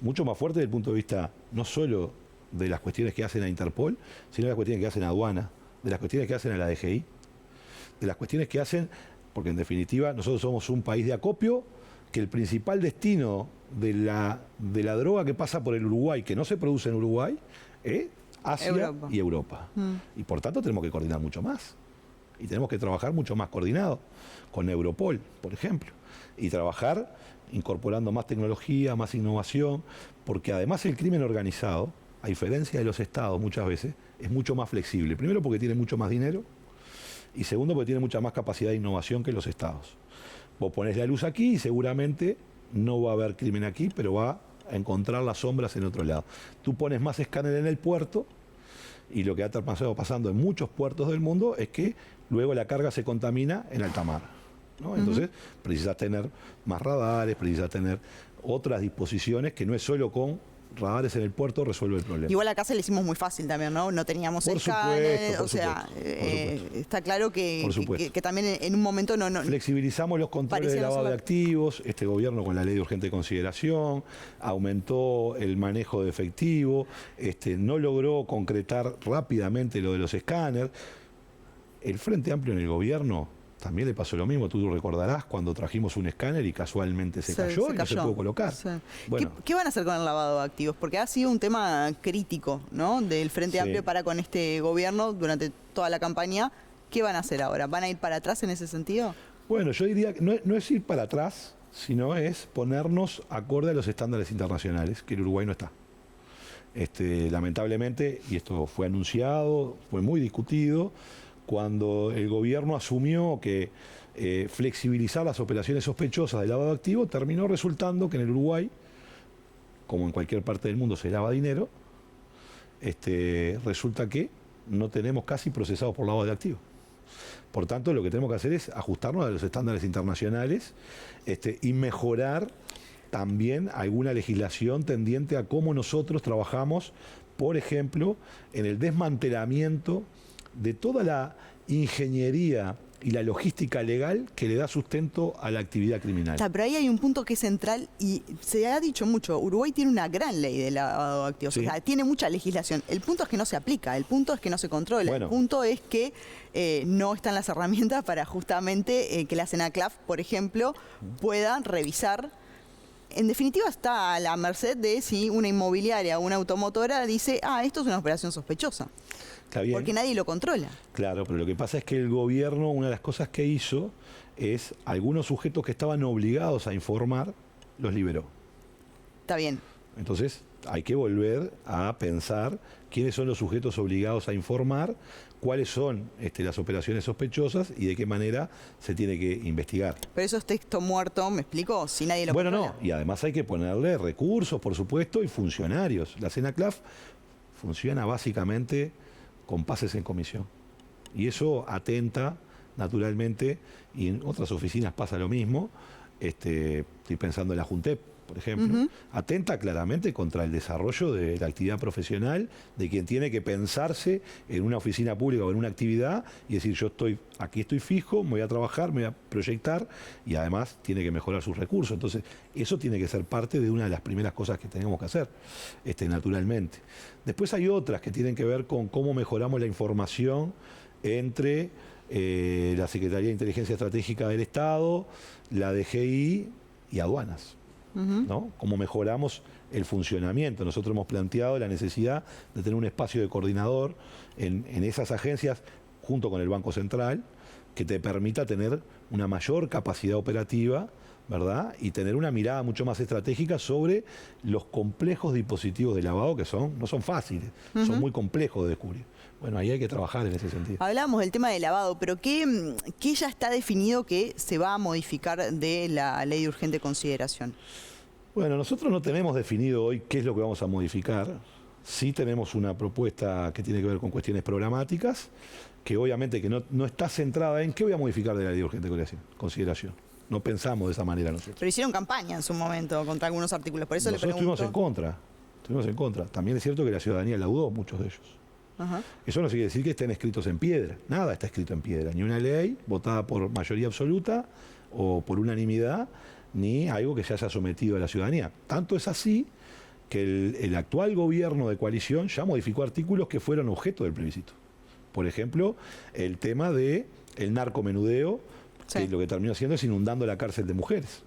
desde el punto de vista no solo de las cuestiones que hacen a Interpol, sino de las cuestiones que hacen a aduana, de las cuestiones que hacen a la DGI, de las cuestiones que hacen, porque en definitiva nosotros somos un país de acopio, que el principal destino de la droga que pasa por el Uruguay, que no se produce en Uruguay, es Asia y Europa. Y por tanto tenemos que coordinar mucho más. Y tenemos que trabajar mucho más coordinado con Europol, por ejemplo. Y trabajar incorporando más tecnología, más innovación, porque además el crimen organizado, a diferencia de los estados muchas veces, es mucho más flexible. Primero porque tiene mucho más dinero y segundo porque tiene mucha más capacidad de innovación que los estados. Vos ponés la luz aquí y seguramente no va a haber crimen aquí, pero va a encontrar las sombras en otro lado. Tú pones más escáner en el puerto y lo que ha pasando en muchos puertos del mundo es que luego la carga se contamina en alta mar, ¿no? Entonces precisas tener más radares, precisas tener otras disposiciones que no es solo con radares en el puerto resuelve el problema. Igual acá se le hicimos muy fácil también, ¿no? No teníamos escáner, o sea, está claro que también en un momento no flexibilizamos los controles de lavado de activos, este gobierno con la ley de urgente consideración, aumentó el manejo de efectivo, no logró concretar rápidamente lo de los escáneres. El Frente Amplio en el gobierno también le pasó lo mismo, tú recordarás cuando trajimos un escáner y casualmente se cayó y no se pudo colocar. Sí. Bueno. ¿Qué van a hacer con el lavado de activos? Porque ha sido un tema crítico, ¿no? Del Frente Amplio para con este gobierno durante toda la campaña. ¿Qué van a hacer ahora? ¿Van a ir para atrás en ese sentido? Bueno, yo diría que no es ir para atrás, sino es ponernos acorde a los estándares internacionales, que el Uruguay no está. Lamentablemente, y esto fue anunciado, fue muy discutido, cuando el gobierno asumió que flexibilizar las operaciones sospechosas de lavado de activos, terminó resultando que en el Uruguay, como en cualquier parte del mundo se lava dinero, resulta que no tenemos casi procesados por lavado de activos. Por tanto, lo que tenemos que hacer es ajustarnos a los estándares internacionales y mejorar también alguna legislación tendiente a cómo nosotros trabajamos, por ejemplo, en el desmantelamiento de toda la ingeniería y la logística legal que le da sustento a la actividad criminal. Pero ahí hay un punto que es central y se ha dicho mucho. Uruguay tiene una gran ley de lavado de activos, sí. O sea, tiene mucha legislación. El punto es que no se aplica, el punto es que no se controla, Bueno. El punto es que no están las herramientas para justamente que la CENACLAF, por ejemplo, pueda revisar. En definitiva está a la merced de si una inmobiliaria o una automotora dice, esto es una operación sospechosa. Está bien. Porque nadie lo controla. Claro, pero lo que pasa es que el gobierno, una de las cosas que hizo es algunos sujetos que estaban obligados a informar, los liberó. Está bien. Entonces hay que volver a pensar quiénes son los sujetos obligados a informar, cuáles son las operaciones sospechosas y de qué manera se tiene que investigar. Pero eso es texto muerto, ¿me explico? Si nadie lo controla. Y además hay que ponerle recursos, por supuesto, y funcionarios. La CENACLAF funciona básicamente con pases en comisión. Y eso atenta, naturalmente, y en otras oficinas pasa lo mismo, estoy pensando en la JUNTEP, por ejemplo, atenta claramente contra el desarrollo de la actividad profesional de quien tiene que pensarse en una oficina pública o en una actividad y decir, aquí estoy fijo, me voy a trabajar, me voy a proyectar, y además tiene que mejorar sus recursos. Entonces, eso tiene que ser parte de una de las primeras cosas que tenemos que hacer, naturalmente. Después hay otras que tienen que ver con cómo mejoramos la información entre la Secretaría de Inteligencia Estratégica del Estado, la DGI y aduanas. ¿No? Cómo mejoramos el funcionamiento. Nosotros hemos planteado la necesidad de tener un espacio de coordinador en esas agencias junto con el Banco Central que te permita tener una mayor capacidad operativa, ¿verdad? Y tener una mirada mucho más estratégica sobre los complejos dispositivos de lavado que no son fáciles, son muy complejos de descubrir. Bueno, ahí hay que trabajar en ese sentido. Hablábamos del tema de lavado, pero ¿qué ya está definido que se va a modificar de la ley de urgente consideración? Bueno, nosotros no tenemos definido hoy qué es lo que vamos a modificar. Sí tenemos una propuesta que tiene que ver con cuestiones programáticas, que obviamente que no está centrada en qué voy a modificar de la ley de urgente consideración. No pensamos de esa manera nosotros. Pero hicieron campaña en su momento contra algunos artículos, por eso nosotros le pregunto. Estuvimos en contra. También es cierto que la ciudadanía laudó muchos de ellos. Eso no quiere decir que estén escritos en piedra. Nada está escrito en piedra. Ni una ley votada por mayoría absoluta o por unanimidad, ni algo que se haya sometido a la ciudadanía. Tanto es así que el actual gobierno de coalición ya modificó artículos que fueron objeto del plebiscito. Por ejemplo, el tema del narcomenudeo, que lo que terminó haciendo es inundando la cárcel de mujeres.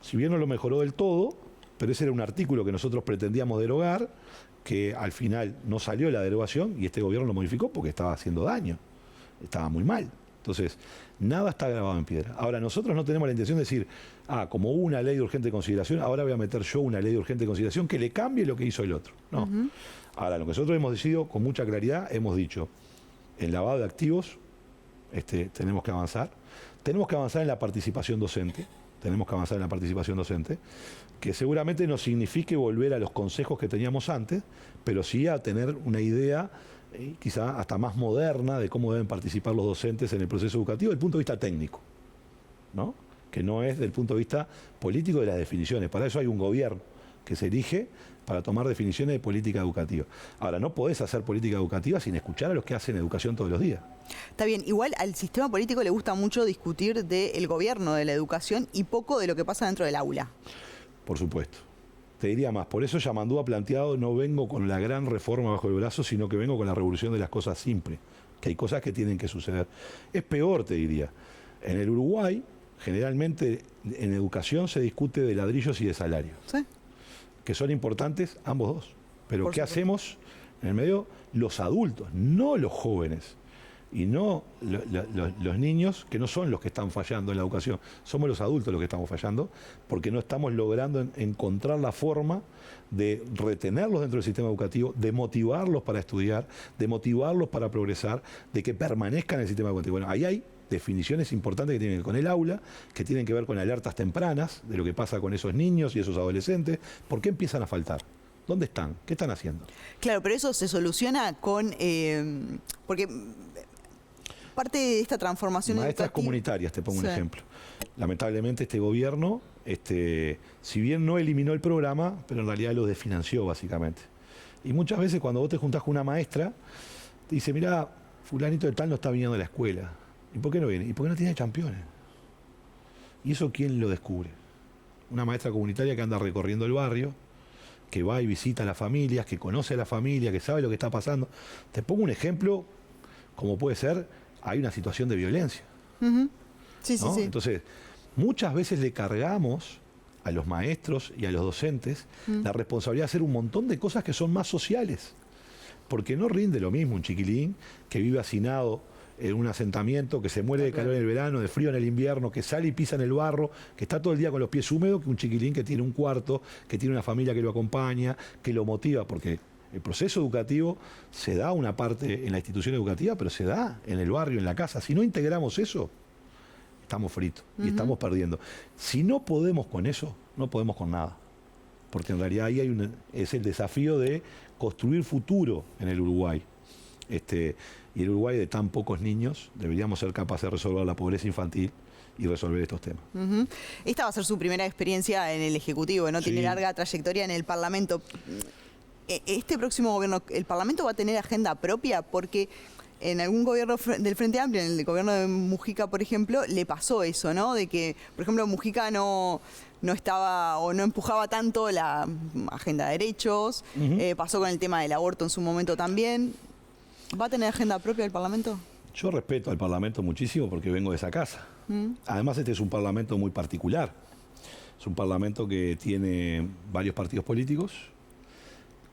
Si bien no lo mejoró del todo, pero ese era un artículo que nosotros pretendíamos derogar, que al final no salió la derogación y este gobierno lo modificó porque estaba haciendo daño, estaba muy mal. Entonces, nada está grabado en piedra. Ahora, nosotros no tenemos la intención de decir, como hubo una ley de urgente consideración, ahora voy a meter yo una ley de urgente consideración que le cambie lo que hizo el otro. No. Ahora, lo que nosotros hemos decidido con mucha claridad, hemos dicho, en lavado de activos tenemos que avanzar. Tenemos que avanzar en la participación docente. Que seguramente no signifique volver a los consejos que teníamos antes, pero sí a tener una idea quizá hasta más moderna de cómo deben participar los docentes en el proceso educativo desde el punto de vista técnico, ¿no? Que no es del punto de vista político de las definiciones. Para eso hay un gobierno que se elige para tomar definiciones de política educativa. Ahora, no podés hacer política educativa sin escuchar a los que hacen educación todos los días. Está bien, igual al sistema político le gusta mucho discutir del gobierno de la educación y poco de lo que pasa dentro del aula. Por supuesto. Te diría más, por eso Yamandú ha planteado, no vengo con la gran reforma bajo el brazo, sino que vengo con la revolución de las cosas simples, que hay cosas que tienen que suceder. Es peor, te diría. En el Uruguay, generalmente en educación se discute de ladrillos y de salario. ¿Sí? Que son importantes ambos dos. Pero ¿qué hacemos en el medio? Los adultos, no los jóvenes. Y no los niños, que no son los que están fallando en la educación, somos los adultos los que estamos fallando, porque no estamos logrando encontrar la forma de retenerlos dentro del sistema educativo, de motivarlos para estudiar, de motivarlos para progresar, de que permanezcan en el sistema educativo. Bueno, ahí hay definiciones importantes que tienen que ver con el aula, que tienen que ver con alertas tempranas de lo que pasa con esos niños y esos adolescentes. ¿Por qué empiezan a faltar? ¿Dónde están? ¿Qué están haciendo? Claro, pero eso se soluciona con... porque parte de esta transformación Maestras educativa... comunitarias, te pongo un Sí. ejemplo. Lamentablemente este gobierno, si bien no eliminó el programa, pero en realidad lo desfinanció básicamente. Y muchas veces cuando vos te juntás con una maestra, te dice, mirá, fulanito de tal no está viniendo a la escuela. ¿Y por qué no viene? ¿Y por qué no tiene campeones? ¿Y eso quién lo descubre? Una maestra comunitaria que anda recorriendo el barrio, que va y visita a las familias, que conoce a la familia, que sabe lo que está pasando. Te pongo un ejemplo, como puede ser, hay una situación de violencia. Ujú. Sí, sí, ¿no? sí. Entonces, muchas veces le cargamos a los maestros y a los docentes la responsabilidad de hacer un montón de cosas que son más sociales. Porque no rinde lo mismo un chiquilín que vive hacinado en un asentamiento, que se muere de calor en el verano, de frío en el invierno, que sale y pisa en el barro, que está todo el día con los pies húmedos, que un chiquilín que tiene un cuarto, que tiene una familia que lo acompaña, que lo motiva, porque el proceso educativo se da una parte en la institución educativa, pero se da en el barrio, en la casa. Si no integramos eso, estamos fritos y estamos perdiendo. Si no podemos con eso, no podemos con nada. Porque en realidad ahí es el desafío de construir futuro en el Uruguay. Y el Uruguay de tan pocos niños, deberíamos ser capaces de resolver la pobreza infantil y resolver estos temas. Ujú. Esta va a ser su primera experiencia en el Ejecutivo, ¿no? Tiene Sí. larga trayectoria en el Parlamento. Este próximo gobierno, ¿el Parlamento va a tener agenda propia? Porque en algún gobierno del Frente Amplio, en el gobierno de Mujica, por ejemplo, le pasó eso, ¿no? De que, por ejemplo, Mujica no estaba o no empujaba tanto la agenda de derechos. Pasó con el tema del aborto en su momento también. ¿Va a tener agenda propia el Parlamento? Yo respeto al Parlamento muchísimo porque vengo de esa casa. Además, este es un Parlamento muy particular. Es un Parlamento que tiene varios partidos políticos,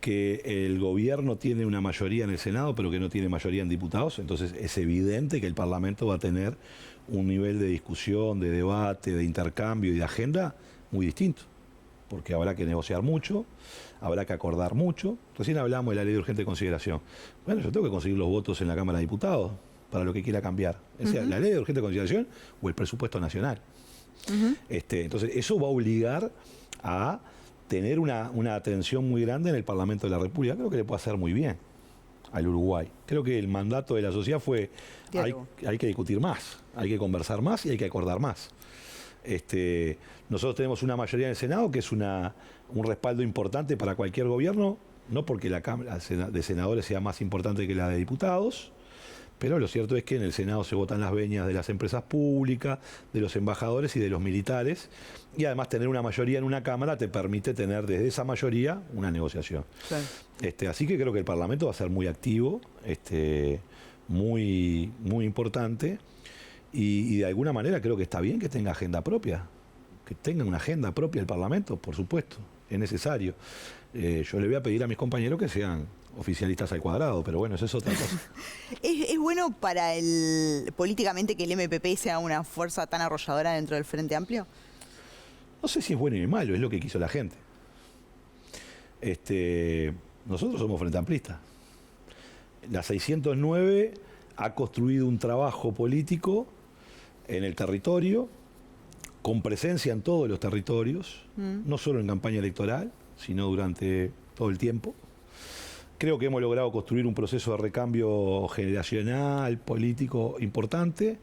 que el gobierno tiene una mayoría en el Senado, pero que no tiene mayoría en diputados. Entonces es evidente que el Parlamento va a tener un nivel de discusión, de debate, de intercambio y de agenda muy distinto. Porque habrá que negociar mucho, habrá que acordar mucho. Recién hablamos de la ley de urgente consideración. Bueno, yo tengo que conseguir los votos en la Cámara de Diputados para lo que quiera cambiar. O sea, la ley de urgente consideración o el presupuesto nacional. Entonces, eso va a obligar a tener una atención muy grande en el Parlamento de la República. Creo que le puede hacer muy bien al Uruguay. Creo que el mandato de la sociedad fue hay que discutir más, hay que conversar más y hay que acordar más. Nosotros tenemos una mayoría en el Senado que es un respaldo importante para cualquier gobierno, no porque la Cámara de Senadores sea más importante que la de diputados, pero lo cierto es que en el Senado se votan las venias de las empresas públicas, de los embajadores y de los militares, y además tener una mayoría en una Cámara te permite tener desde esa mayoría una negociación. Claro. Así que creo que el Parlamento va a ser muy activo, muy, muy importante, y de alguna manera creo que está bien que tenga agenda propia, que tenga una agenda propia el Parlamento, por supuesto, es necesario. Yo le voy a pedir a mis compañeros que sean oficialistas al cuadrado, pero bueno, eso es otra cosa. ¿Es bueno para políticamente que el MPP sea una fuerza tan arrolladora dentro del Frente Amplio? No sé si es bueno ni malo, es lo que quiso la gente. Nosotros somos Frente Amplista. La 609 ha construido un trabajo político en el territorio, con presencia en todos los territorios, no solo en campaña electoral, sino durante todo el tiempo. Creo que hemos logrado construir un proceso de recambio generacional, político importante,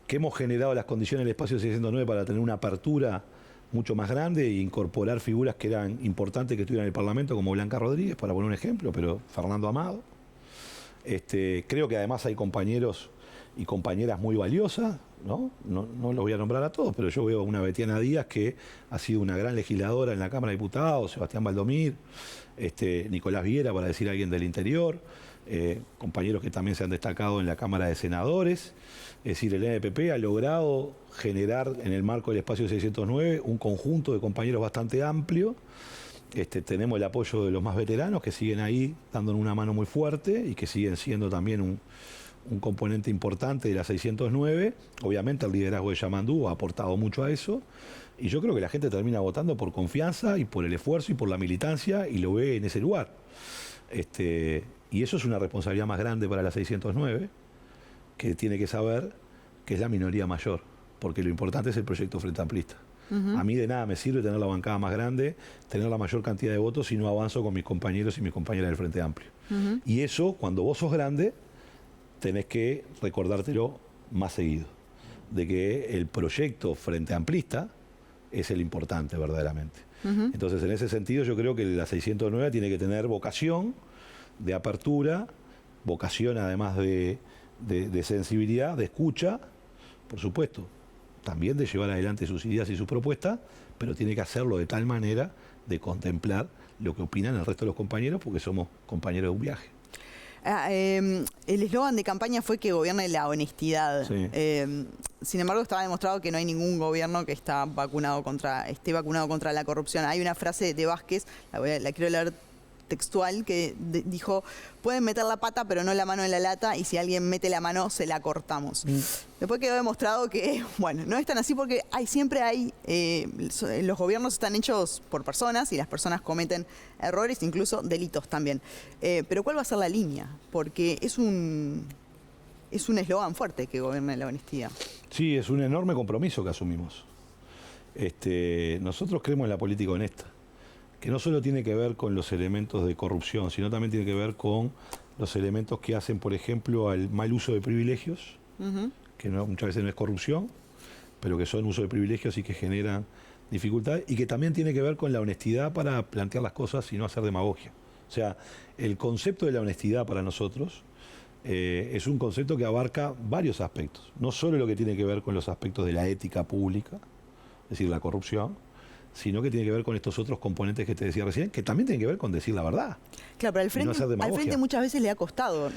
que hemos generado las condiciones del espacio 609 para tener una apertura mucho más grande e incorporar figuras que eran importantes que estuvieran en el Parlamento, como Blanca Rodríguez, para poner un ejemplo, pero Fernando Amado. Creo que además hay compañeros y compañeras muy valiosas, ¿no? No los voy a nombrar a todos, pero yo veo a una Betiana Díaz que ha sido una gran legisladora en la Cámara de Diputados, Sebastián Valdomir, Nicolás Viera, para decir alguien del interior, compañeros que también se han destacado en la Cámara de Senadores. Es decir, el NPP ha logrado generar en el marco del espacio 609 un conjunto de compañeros bastante amplio. Tenemos el apoyo de los más veteranos que siguen ahí dándonos una mano muy fuerte y que siguen siendo también un componente importante de la 609. Obviamente el liderazgo de Yamandú ha aportado mucho a eso y yo creo que la gente termina votando por confianza y por el esfuerzo y por la militancia y lo ve en ese lugar. Y eso es una responsabilidad más grande para la 609, que tiene que saber que es la minoría mayor, porque lo importante es el proyecto Frente Amplista. A mí de nada me sirve tener la bancada más grande, tener la mayor cantidad de votos si no avanzo con mis compañeros y mis compañeras del Frente Amplio. Y eso, cuando vos sos grande, tenés que recordártelo más seguido, de que el proyecto Frente Amplista es el importante verdaderamente. Entonces, en ese sentido, yo creo que la 609 tiene que tener vocación de apertura, vocación además de sensibilidad, de escucha, por supuesto, también de llevar adelante sus ideas y sus propuestas, pero tiene que hacerlo de tal manera de contemplar lo que opinan el resto de los compañeros, porque somos compañeros de un viaje. El eslogan de campaña fue que gobierne la honestidad. Sí. Sin embargo, estaba demostrado que no hay ningún gobierno que esté vacunado contra la corrupción. Hay una frase de Vázquez, la quiero leer textual, que dijo: pueden meter la pata pero no la mano en la lata, y si alguien mete la mano se la cortamos. Después quedó demostrado que, bueno, no es tan así, porque los gobiernos están hechos por personas y las personas cometen errores, incluso delitos también. Pero ¿cuál va a ser la línea? Porque es un eslogan fuerte, que gobierne la honestidad. Sí, es un enorme compromiso que asumimos. Nosotros creemos en la política honesta, que no solo tiene que ver con los elementos de corrupción, sino también tiene que ver con los elementos que hacen, por ejemplo, al mal uso de privilegios, que muchas veces no es corrupción, pero que son uso de privilegios y que generan dificultades, y que también tiene que ver con la honestidad para plantear las cosas y no hacer demagogia. O sea, el concepto de la honestidad para nosotros es un concepto que abarca varios aspectos, no solo lo que tiene que ver con los aspectos de la ética pública, es decir, la corrupción, sino que tiene que ver con estos otros componentes que te decía recién, que también tienen que ver con decir la verdad. Claro, pero al frente muchas veces le ha costado.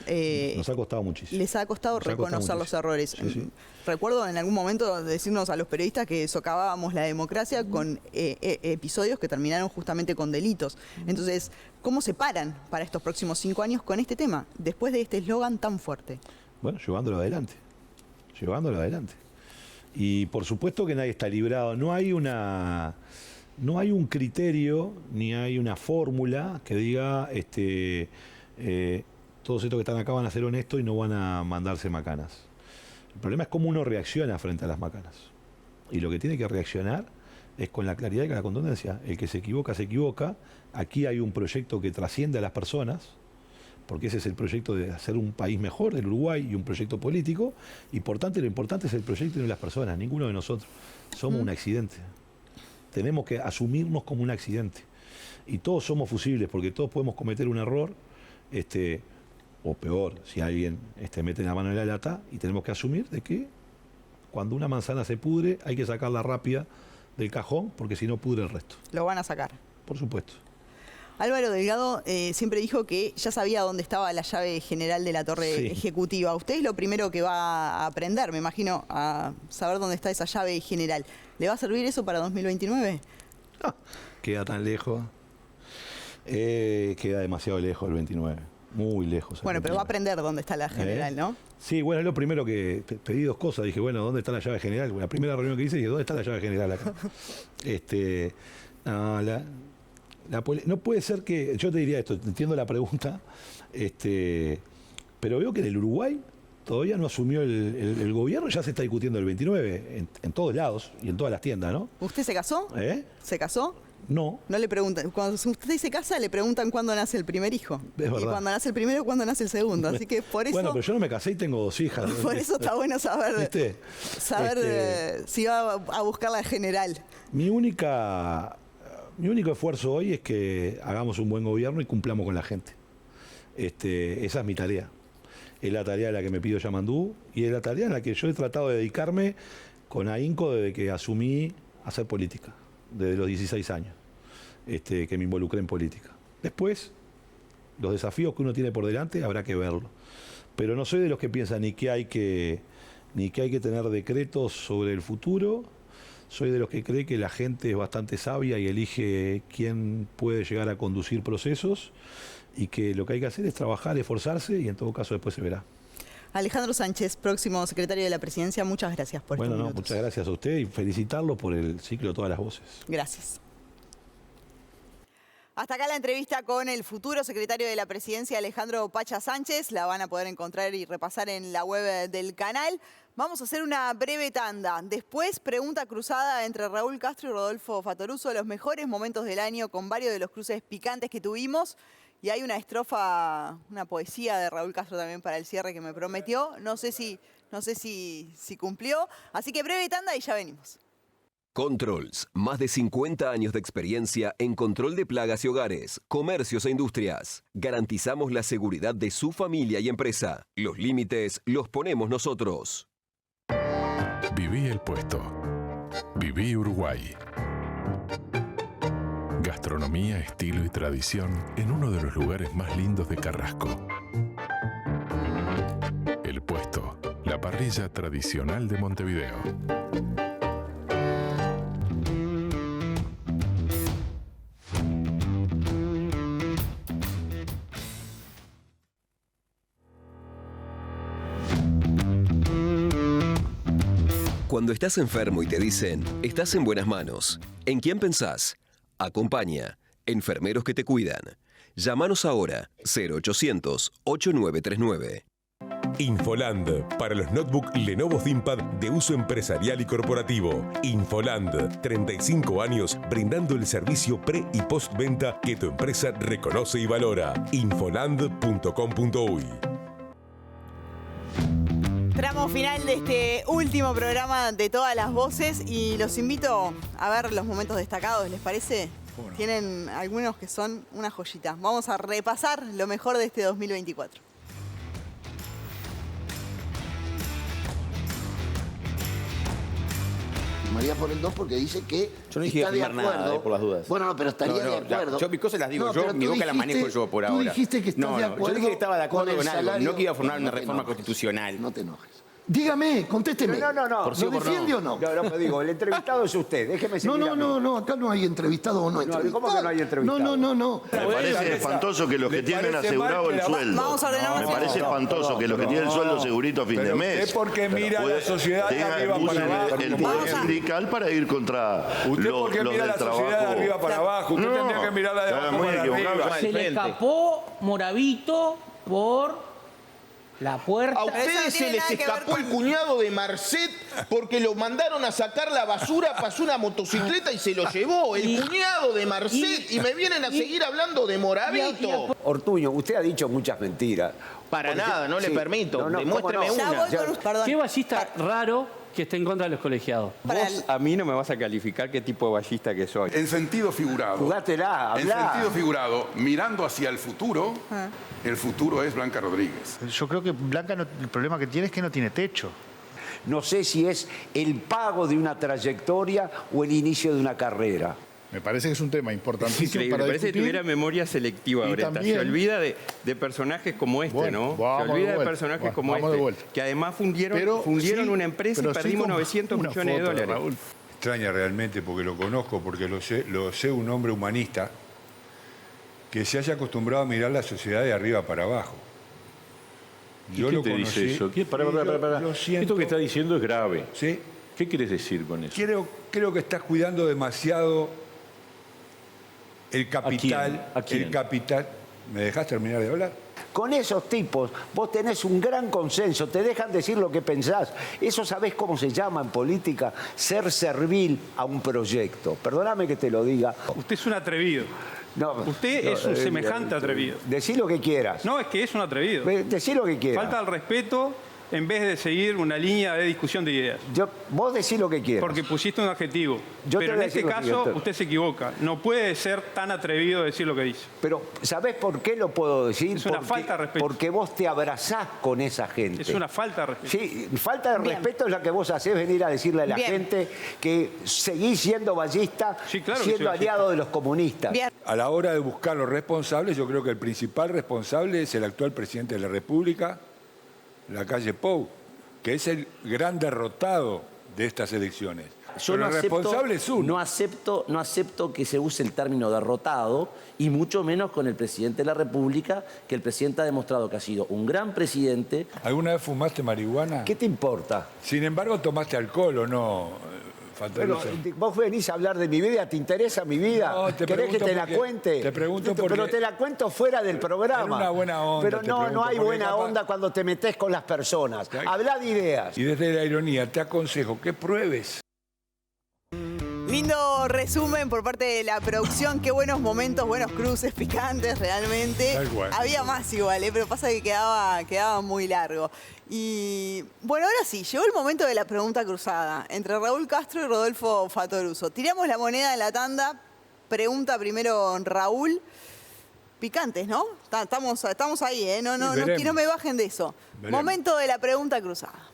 Nos ha costado muchísimo. Les ha costado reconocer los errores. Sí. Recuerdo en algún momento decirnos a los periodistas que socavábamos la democracia con episodios que terminaron justamente con delitos. Entonces, ¿cómo se paran para estos próximos 5 años con este tema, después de este eslogan tan fuerte? Bueno, llevándolo adelante. Y por supuesto que nadie está librado. No hay un criterio ni hay una fórmula que diga todos estos que están acá van a ser honestos y no van a mandarse macanas. El problema es cómo uno reacciona frente a las macanas. Y lo que tiene que reaccionar es con la claridad y con la contundencia. El que se equivoca, se equivoca. Aquí hay un proyecto que trasciende a las personas, porque ese es el proyecto de hacer un país mejor, el Uruguay, y un proyecto político, y por tanto lo importante es el proyecto y no las personas, ninguno de nosotros. Somos un accidente. Tenemos que asumirnos como un accidente. Y todos somos fusibles, porque todos podemos cometer un error, o peor, si alguien mete la mano en la lata, y tenemos que asumir de que cuando una manzana se pudre, hay que sacarla rápida del cajón, porque si no pudre el resto. Lo van a sacar. Por supuesto. Álvaro Delgado siempre dijo que ya sabía dónde estaba la llave general de la torre ejecutiva. Usted es lo primero que va a aprender, me imagino, a saber dónde está esa llave general. ¿Le va a servir eso para 2029? Queda tan lejos. Queda demasiado lejos el 29. Muy lejos. Bueno, pero va a aprender dónde está la general, ¿no? Sí, bueno, es lo primero que pedí 2 cosas. Dije, bueno, ¿dónde está la llave general? La primera reunión que hice, dije, ¿dónde está la llave general acá? No puede ser que, yo te diría esto, entiendo la pregunta, pero veo que en el Uruguay todavía no asumió el gobierno, ya se está discutiendo el 29, en todos lados y en todas las tiendas, ¿no? ¿Usted se casó? ¿Se casó? No. No le preguntan, cuando usted se casa le preguntan cuándo nace el primer hijo. Es verdad. Y cuando nace el primero, cuándo nace el segundo. Así que por eso... Bueno, pero yo no me casé y tengo 2 hijas. Por eso está bueno saber, ¿viste? Si va a buscar la general. Mi único esfuerzo hoy es que hagamos un buen gobierno y cumplamos con la gente. Esa es mi tarea. Es la tarea de la que me pido Yamandú y es la tarea en la que yo he tratado de dedicarme con ahínco desde que asumí hacer política, desde los 16 años, que me involucré en política. Después, los desafíos que uno tiene por delante habrá que verlo. Pero no soy de los que piensan ni que hay que tener decretos sobre el futuro. Soy de los que cree que la gente es bastante sabia y elige quién puede llegar a conducir procesos y que lo que hay que hacer es trabajar, esforzarse y en todo caso después se verá. Alejandro Sánchez, próximo secretario de la Presidencia, muchas gracias por estos minutos. Muchas gracias a usted y felicitarlo por el ciclo de Todas las Voces. Gracias. Hasta acá la entrevista con el futuro secretario de la Presidencia, Alejandro Pacha Sánchez. La van a poder encontrar y repasar en la web del canal. Vamos a hacer una breve tanda. Después, pregunta cruzada entre Raúl Castro y Rodolfo Fattoruso, los mejores momentos del año con varios de los cruces picantes que tuvimos. Y hay una estrofa, una poesía de Raúl Castro también para el cierre que me prometió. No sé si cumplió. Así que breve tanda y ya venimos. Controls, más de 50 años de experiencia en control de plagas y hogares, comercios e industrias. Garantizamos la seguridad de su familia y empresa. Los límites los ponemos nosotros. Viví el puesto. Viví Uruguay. Gastronomía, estilo y tradición en uno de los lugares más lindos de Carrasco. El Puesto, la parrilla tradicional de Montevideo. Cuando estás enfermo y te dicen, estás en buenas manos, ¿en quién pensás? Acompaña. Enfermeros que te cuidan. Llámanos ahora 0800-8939. Infoland, para los notebook Lenovo ThinkPad de uso empresarial y corporativo. Infoland, 35 años brindando el servicio pre- y postventa que tu empresa reconoce y valora. Infoland.com.uy. Tramo final de este último programa de Todas las Voces y los invito a ver los momentos destacados, ¿les parece? Bueno. Tienen algunos que son una joyita. Vamos a repasar lo mejor de este 2024. María por el 2 porque dice que yo no dije está de firmar acuerdo. nada, por las dudas. Bueno, no, pero estaría de acuerdo. Yo mis cosas las digo yo, mi boca la manejo yo por Tú ahora. dijiste que estás de acuerdo. Yo dije que estaba de acuerdo con algo, no que iba a formar una te reforma enojes, constitucional. No te enojes. Dígame, contésteme. No. Por sí o ¿Lo por no. defiende o no? No, digo, el entrevistado es usted. Déjeme seguir a mí. No, acá no hay entrevistado o no entrevistado. ¿Cómo que no hay entrevistado? No. Me parece espantoso que los que tienen asegurado el sueldo. Vamos a ordenar Me una parece situación. espantoso que los que tienen el sueldo segurito a fin de Pero mes. usted porque mira la sociedad de arriba para usen abajo. el poder sindical para ir contra Usted los porque mira del la sociedad de trabajo. arriba para abajo. Usted tendría que mirarla de está abajo muy para equivocado. arriba. Se le escapó Moravito por la puerta. A ustedes se les escapó el cuñado de Marcet porque lo mandaron a sacar la basura, pasó una motocicleta y se lo llevó. El cuñado de Marcet. Y me vienen a seguir hablando de Moravito. Ortuño, usted ha dicho muchas mentiras. Para nada, no le permito. Demuéstreme Ya una. voy con perdón. Qué ballista raro que esté en contra de los colegiados. Vos a mí no me vas a calificar qué tipo de ballista que soy. En sentido figurado. Jugátela, En hablá. sentido figurado, mirando hacia el futuro es Blanca Rodríguez. Yo creo que Blanca el problema que tiene es que no tiene techo. No sé si es el pago de una trayectoria o el inicio de una carrera. Me parece que es un tema importantísimo Increíble, para me parece que discutir. tuviera memoria selectiva, Y Breta. también- Se olvida de personajes como este, Bueno, ¿no? vamos Se olvida de de vuelta. personajes como Vamos de este. vuelta. Que además fundieron sí, una empresa y pero sí perdimos como 900 una millones de foto dólares. Raúl. Extraña realmente porque lo conozco, porque lo sé un hombre humanista que se haya acostumbrado a mirar la sociedad de arriba para abajo. ¿Y qué te dice eso? Pará. Lo siento. Esto que está diciendo es grave. ¿Sí? ¿Qué quieres decir con eso? Creo que estás cuidando demasiado el capital. ¿A quién? El capital. ¿Me dejás terminar de hablar? Con esos tipos vos tenés un gran consenso, te dejan decir lo que pensás. Eso sabés cómo se llama en política, ser servil a un proyecto. Perdóname que te lo diga. Usted es un atrevido. No, Usted es un semejante atrevido. Decí lo que quieras. No, es que es un atrevido. Decí lo que quieras. Falta el respeto en vez de seguir una línea de discusión de ideas. Vos decís lo que quieras. Porque pusiste un adjetivo. Yo te Pero voy en a decir este lo caso siguiente. usted se equivoca. No puede ser tan atrevido de decir lo que dice. Pero, ¿sabés por qué lo puedo decir? Es una falta de respeto. Porque vos te abrazás con esa gente. Es una falta de respeto. Sí, falta de respeto es la que vos hacés venir a decirle a la gente que seguís siendo ballista, claro que siendo soy aliado de los comunistas. A la hora de buscar los responsables, yo creo que el principal responsable es el actual presidente de la República, Lacalle Pou, que es el gran derrotado de estas elecciones. Yo Pero no el acepto, responsable es uno. no acepto que se use el término derrotado y mucho menos con el presidente de la República, que el presidente ha demostrado que ha sido un gran presidente. ¿Alguna vez fumaste marihuana? ¿Qué te importa? Sin embargo, tomaste alcohol o no, Pero, vos venís a hablar de mi vida, ¿te interesa mi vida? No, ¿Querés que te la cuente? Te pregunto porque... Pero te la cuento fuera del programa. En una buena onda. Pero no hay buena onda cuando te metés con las personas. Hablá de ideas. Y desde la ironía te aconsejo que pruebes. Lindo resumen por parte de la producción. Qué buenos momentos, buenos cruces picantes realmente. Tal cual. Había más igual, pero pasa que quedaba muy largo. Y bueno, ahora sí, llegó el momento de la pregunta cruzada entre Raúl Castro y Rodolfo Fattoruso. Tiramos la moneda en la tanda. Pregunta primero Raúl. Picantes, ¿no? Estamos ahí, ¿eh? Que no me bajen de eso. Veremos. Momento de la pregunta cruzada.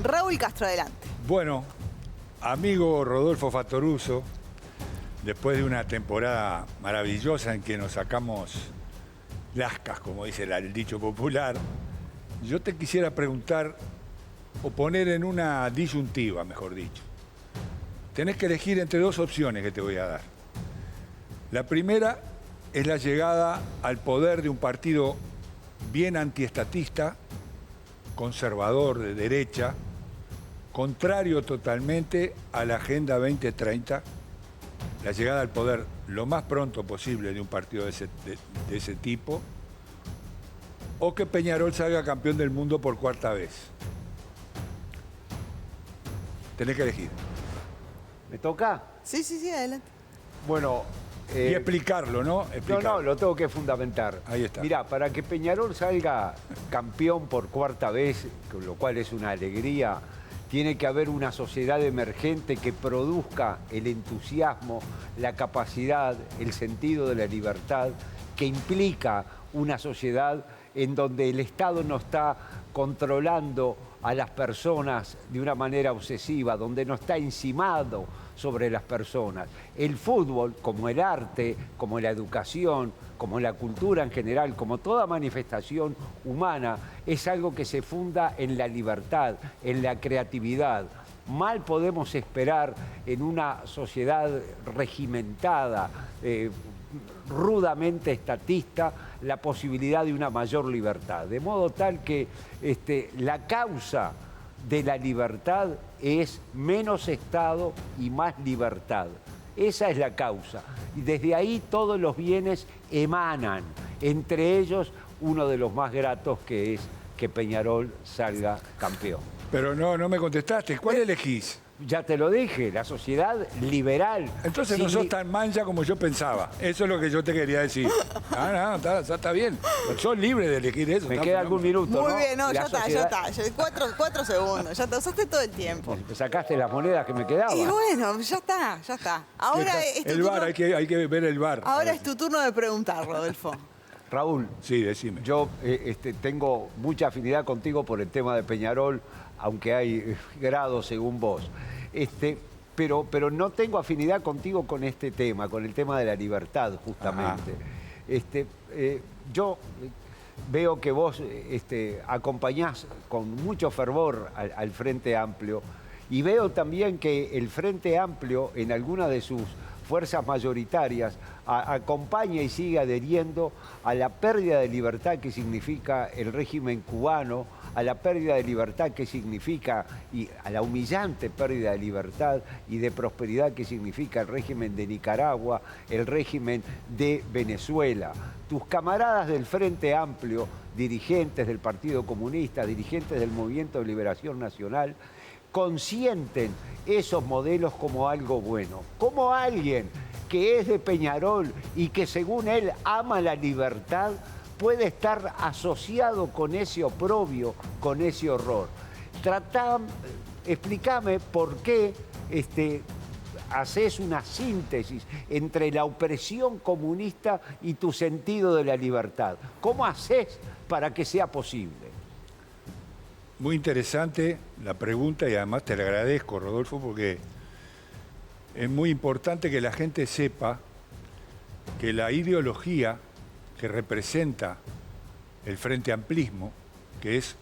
Raúl Castro, adelante. Bueno, amigo Rodolfo Fattoruso, después de una temporada maravillosa en que nos sacamos lascas, como dice el dicho popular, yo te quisiera preguntar, o poner en una disyuntiva, mejor dicho. Tenés que elegir entre dos opciones que te voy a dar. La primera es la llegada al poder de un partido bien antiestatista, conservador, de derecha, contrario totalmente a la Agenda 2030, la llegada al poder lo más pronto posible de un partido de ese tipo, o que Peñarol salga campeón del mundo por cuarta vez. Tenés que elegir. ¿Me toca? Sí, adelante. Bueno... y explicarlo, ¿no? No, lo tengo que fundamentar. Ahí está. Mirá, para que Peñarol salga campeón por cuarta vez, lo cual es una alegría, tiene que haber una sociedad emergente que produzca el entusiasmo, la capacidad, el sentido de la libertad, que implica una sociedad en donde el Estado no está controlando a las personas de una manera obsesiva, donde no está encimado sobre las personas. El fútbol, como el arte, como la educación, como la cultura en general, como toda manifestación humana, es algo que se funda en la libertad, en la creatividad. Mal podemos esperar en una sociedad regimentada, rudamente estatista, la posibilidad de una mayor libertad. De modo tal que la causa de la libertad es menos Estado y más libertad. Esa es la causa. Y desde ahí todos los bienes emanan. Entre ellos, uno de los más gratos que es que Peñarol salga campeón. Pero no me contestaste. ¿Cuál elegís? Ya te lo dije, la sociedad liberal. Entonces no sos tan mancha como yo pensaba. Eso es lo que yo te quería decir. Está bien. Sos libre de elegir eso. Me queda algún minuto, Muy bien, ya está. 4 segundos, ya te usaste todo el tiempo. Sacaste las monedas que me quedaban. Y bueno, ya está. Ahora es tu el VAR, hay que ver el VAR. Ahora es tu turno de preguntar, Rodolfo. Raúl. Sí, decime. Yo tengo mucha afinidad contigo por el tema de Peñarol, aunque hay grados según vos. Pero no tengo afinidad contigo con este tema, con el tema de la libertad, justamente. Yo veo que vos acompañás con mucho fervor al Frente Amplio y veo también que el Frente Amplio, en alguna de sus fuerzas mayoritarias, acompaña y sigue adheriendo a la pérdida de libertad que significa el régimen cubano, a la pérdida de libertad que significa, y a la humillante pérdida de libertad y de prosperidad que significa el régimen de Nicaragua, el régimen de Venezuela. Tus camaradas del Frente Amplio, dirigentes del Partido Comunista, dirigentes del Movimiento de Liberación Nacional, consienten esos modelos como algo bueno. Como alguien que es de Peñarol y que según él ama la libertad, puede estar asociado con ese oprobio, con ese horror. Explícame por qué haces una síntesis entre la opresión comunista y tu sentido de la libertad. ¿Cómo haces para que sea posible? Muy interesante la pregunta y además te la agradezco, Rodolfo, porque es muy importante que la gente sepa que la ideología que representa el Frente Amplismo, que es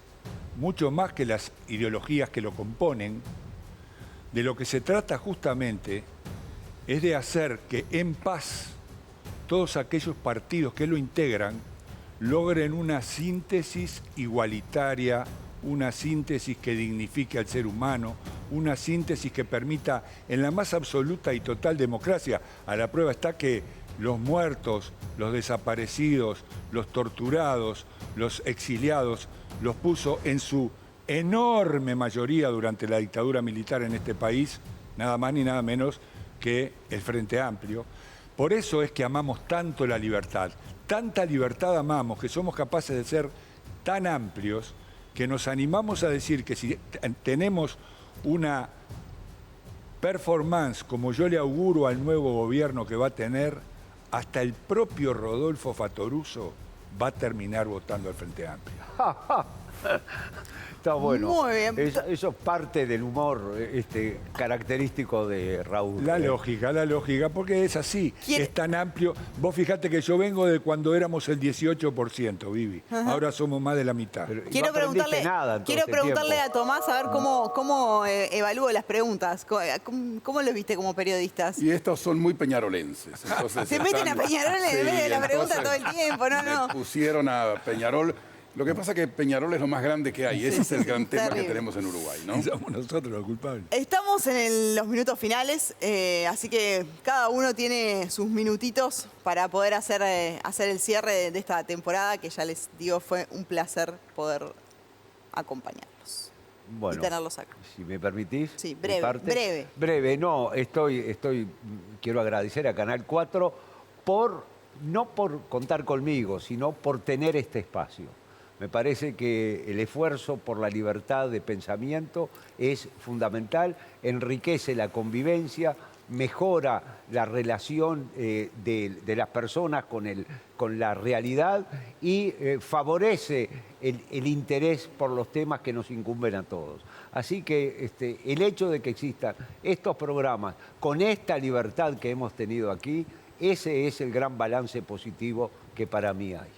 mucho más que las ideologías que lo componen, de lo que se trata justamente es de hacer que en paz todos aquellos partidos que lo integran logren una síntesis igualitaria, una síntesis que dignifique al ser humano, una síntesis que permita, en la más absoluta y total democracia, a la prueba está que los muertos, los desaparecidos, los torturados, los exiliados, los puso en su enorme mayoría durante la dictadura militar en este país, nada más ni nada menos que el Frente Amplio. Por eso es que amamos tanto la libertad. Tanta libertad amamos que somos capaces de ser tan amplios que nos animamos a decir que si tenemos una performance como yo le auguro al nuevo gobierno que va a tener, hasta el propio Rodolfo Fattoruso va a terminar votando al Frente Amplio. Está bueno. Muy bien. Eso es parte del humor característico de Raúl. La lógica, porque es así, es tan amplio. Vos fijate que yo vengo de cuando éramos el 18%, Vivi. Ajá. Ahora somos más de la mitad. Quiero preguntarle a Tomás a ver cómo evalúo las preguntas. ¿Cómo los viste como periodistas? Y estos son muy peñarolenses. Entonces Se meten a Peñarol en vez de la pregunta todo el tiempo, no. Pusieron a Peñarol. Lo que pasa es que Peñarol es lo más grande que hay. Ese es el gran tema que tenemos en Uruguay, ¿no? Y somos nosotros los culpables. Estamos en los minutos finales, así que cada uno tiene sus minutitos para poder hacer el cierre de esta temporada, que ya les digo, fue un placer poder acompañarlos y tenerlos acá. Si me permitís. Sí, breve. Breve, no, quiero agradecer a Canal 4 no por contar conmigo, sino por tener este espacio. Me parece que el esfuerzo por la libertad de pensamiento es fundamental, enriquece la convivencia, mejora la relación de las personas con la realidad y favorece el interés por los temas que nos incumben a todos. Así que el hecho de que existan estos programas con esta libertad que hemos tenido aquí, ese es el gran balance positivo que para mí hay.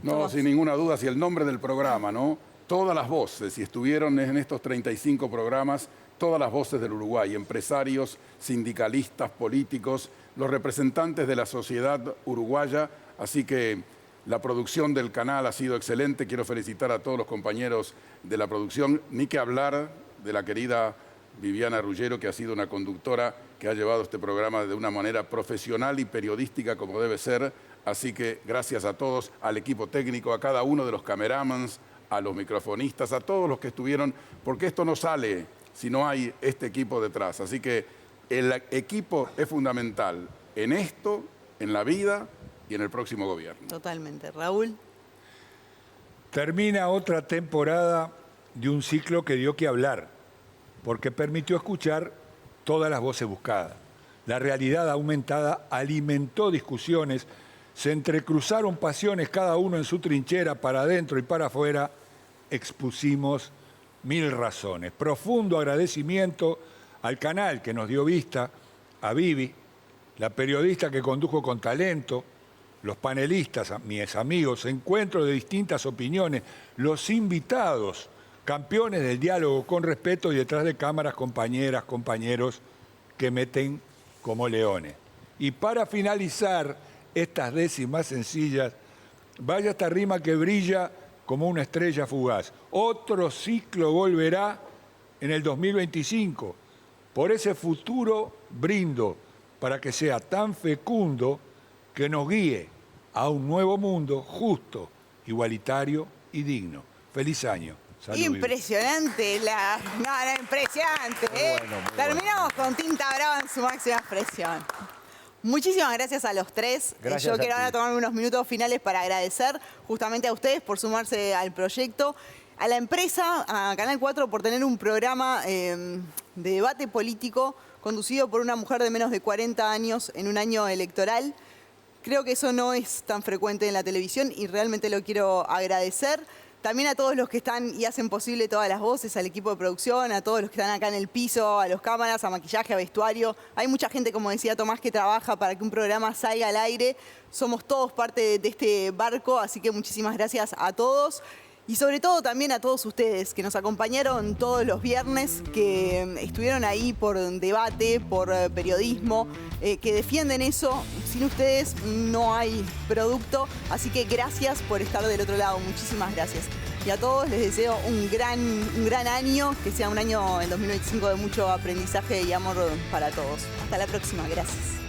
No, sin ninguna duda, si el nombre del programa, ¿no? Todas las voces, si estuvieron en estos 35 programas, todas las voces del Uruguay, empresarios, sindicalistas, políticos, los representantes de la sociedad uruguaya, así que la producción del canal ha sido excelente. Quiero felicitar a todos los compañeros de la producción, ni que hablar de la querida Viviana Ruggiero, que ha sido una conductora que ha llevado este programa de una manera profesional y periodística como debe ser. Así que gracias a todos, al equipo técnico, a cada uno de los cameramans, a los microfonistas, a todos los que estuvieron, porque esto no sale si no hay este equipo detrás. Así que el equipo es fundamental en esto, en la vida y en el próximo gobierno. Totalmente. Raúl. Termina otra temporada de un ciclo que dio que hablar, porque permitió escuchar todas las voces buscadas. La realidad aumentada alimentó discusiones, se entrecruzaron pasiones, cada uno en su trinchera, para adentro y para afuera, expusimos 1000 razones. Profundo agradecimiento al canal que nos dio vista, a Vivi, la periodista que condujo con talento, los panelistas, mis amigos, encuentros de distintas opiniones, los invitados, campeones del diálogo con respeto y detrás de cámaras, compañeras, compañeros que meten como leones. Y para finalizar estas décimas sencillas, vaya esta rima que brilla como una estrella fugaz. Otro ciclo volverá en el 2025. Por ese futuro brindo para que sea tan fecundo que nos guíe a un nuevo mundo justo, igualitario y digno. Feliz año. Salud, impresionante, impresionante. Terminamos con Tinta Brava en su máxima expresión. Muchísimas gracias a los tres. Yo quiero ahora tomarme unos minutos finales para agradecer justamente a ustedes por sumarse al proyecto, a la empresa, a Canal 4 por tener un programa de debate político conducido por una mujer de menos de 40 años en un año electoral. Creo que eso no es tan frecuente en la televisión y realmente lo quiero agradecer. También a todos los que están y hacen posible todas las voces, al equipo de producción, a todos los que están acá en el piso, a los cámaras, a maquillaje, a vestuario. Hay mucha gente, como decía Tomás, que trabaja para que un programa salga al aire. Somos todos parte de este barco, así que muchísimas gracias a todos. Y sobre todo también a todos ustedes que nos acompañaron todos los viernes, que estuvieron ahí por debate, por periodismo, que defienden eso. Sin ustedes no hay producto, así que gracias por estar del otro lado. Muchísimas gracias. Y a todos les deseo un gran año, que sea un año, el 2025, de mucho aprendizaje y amor para todos. Hasta la próxima. Gracias.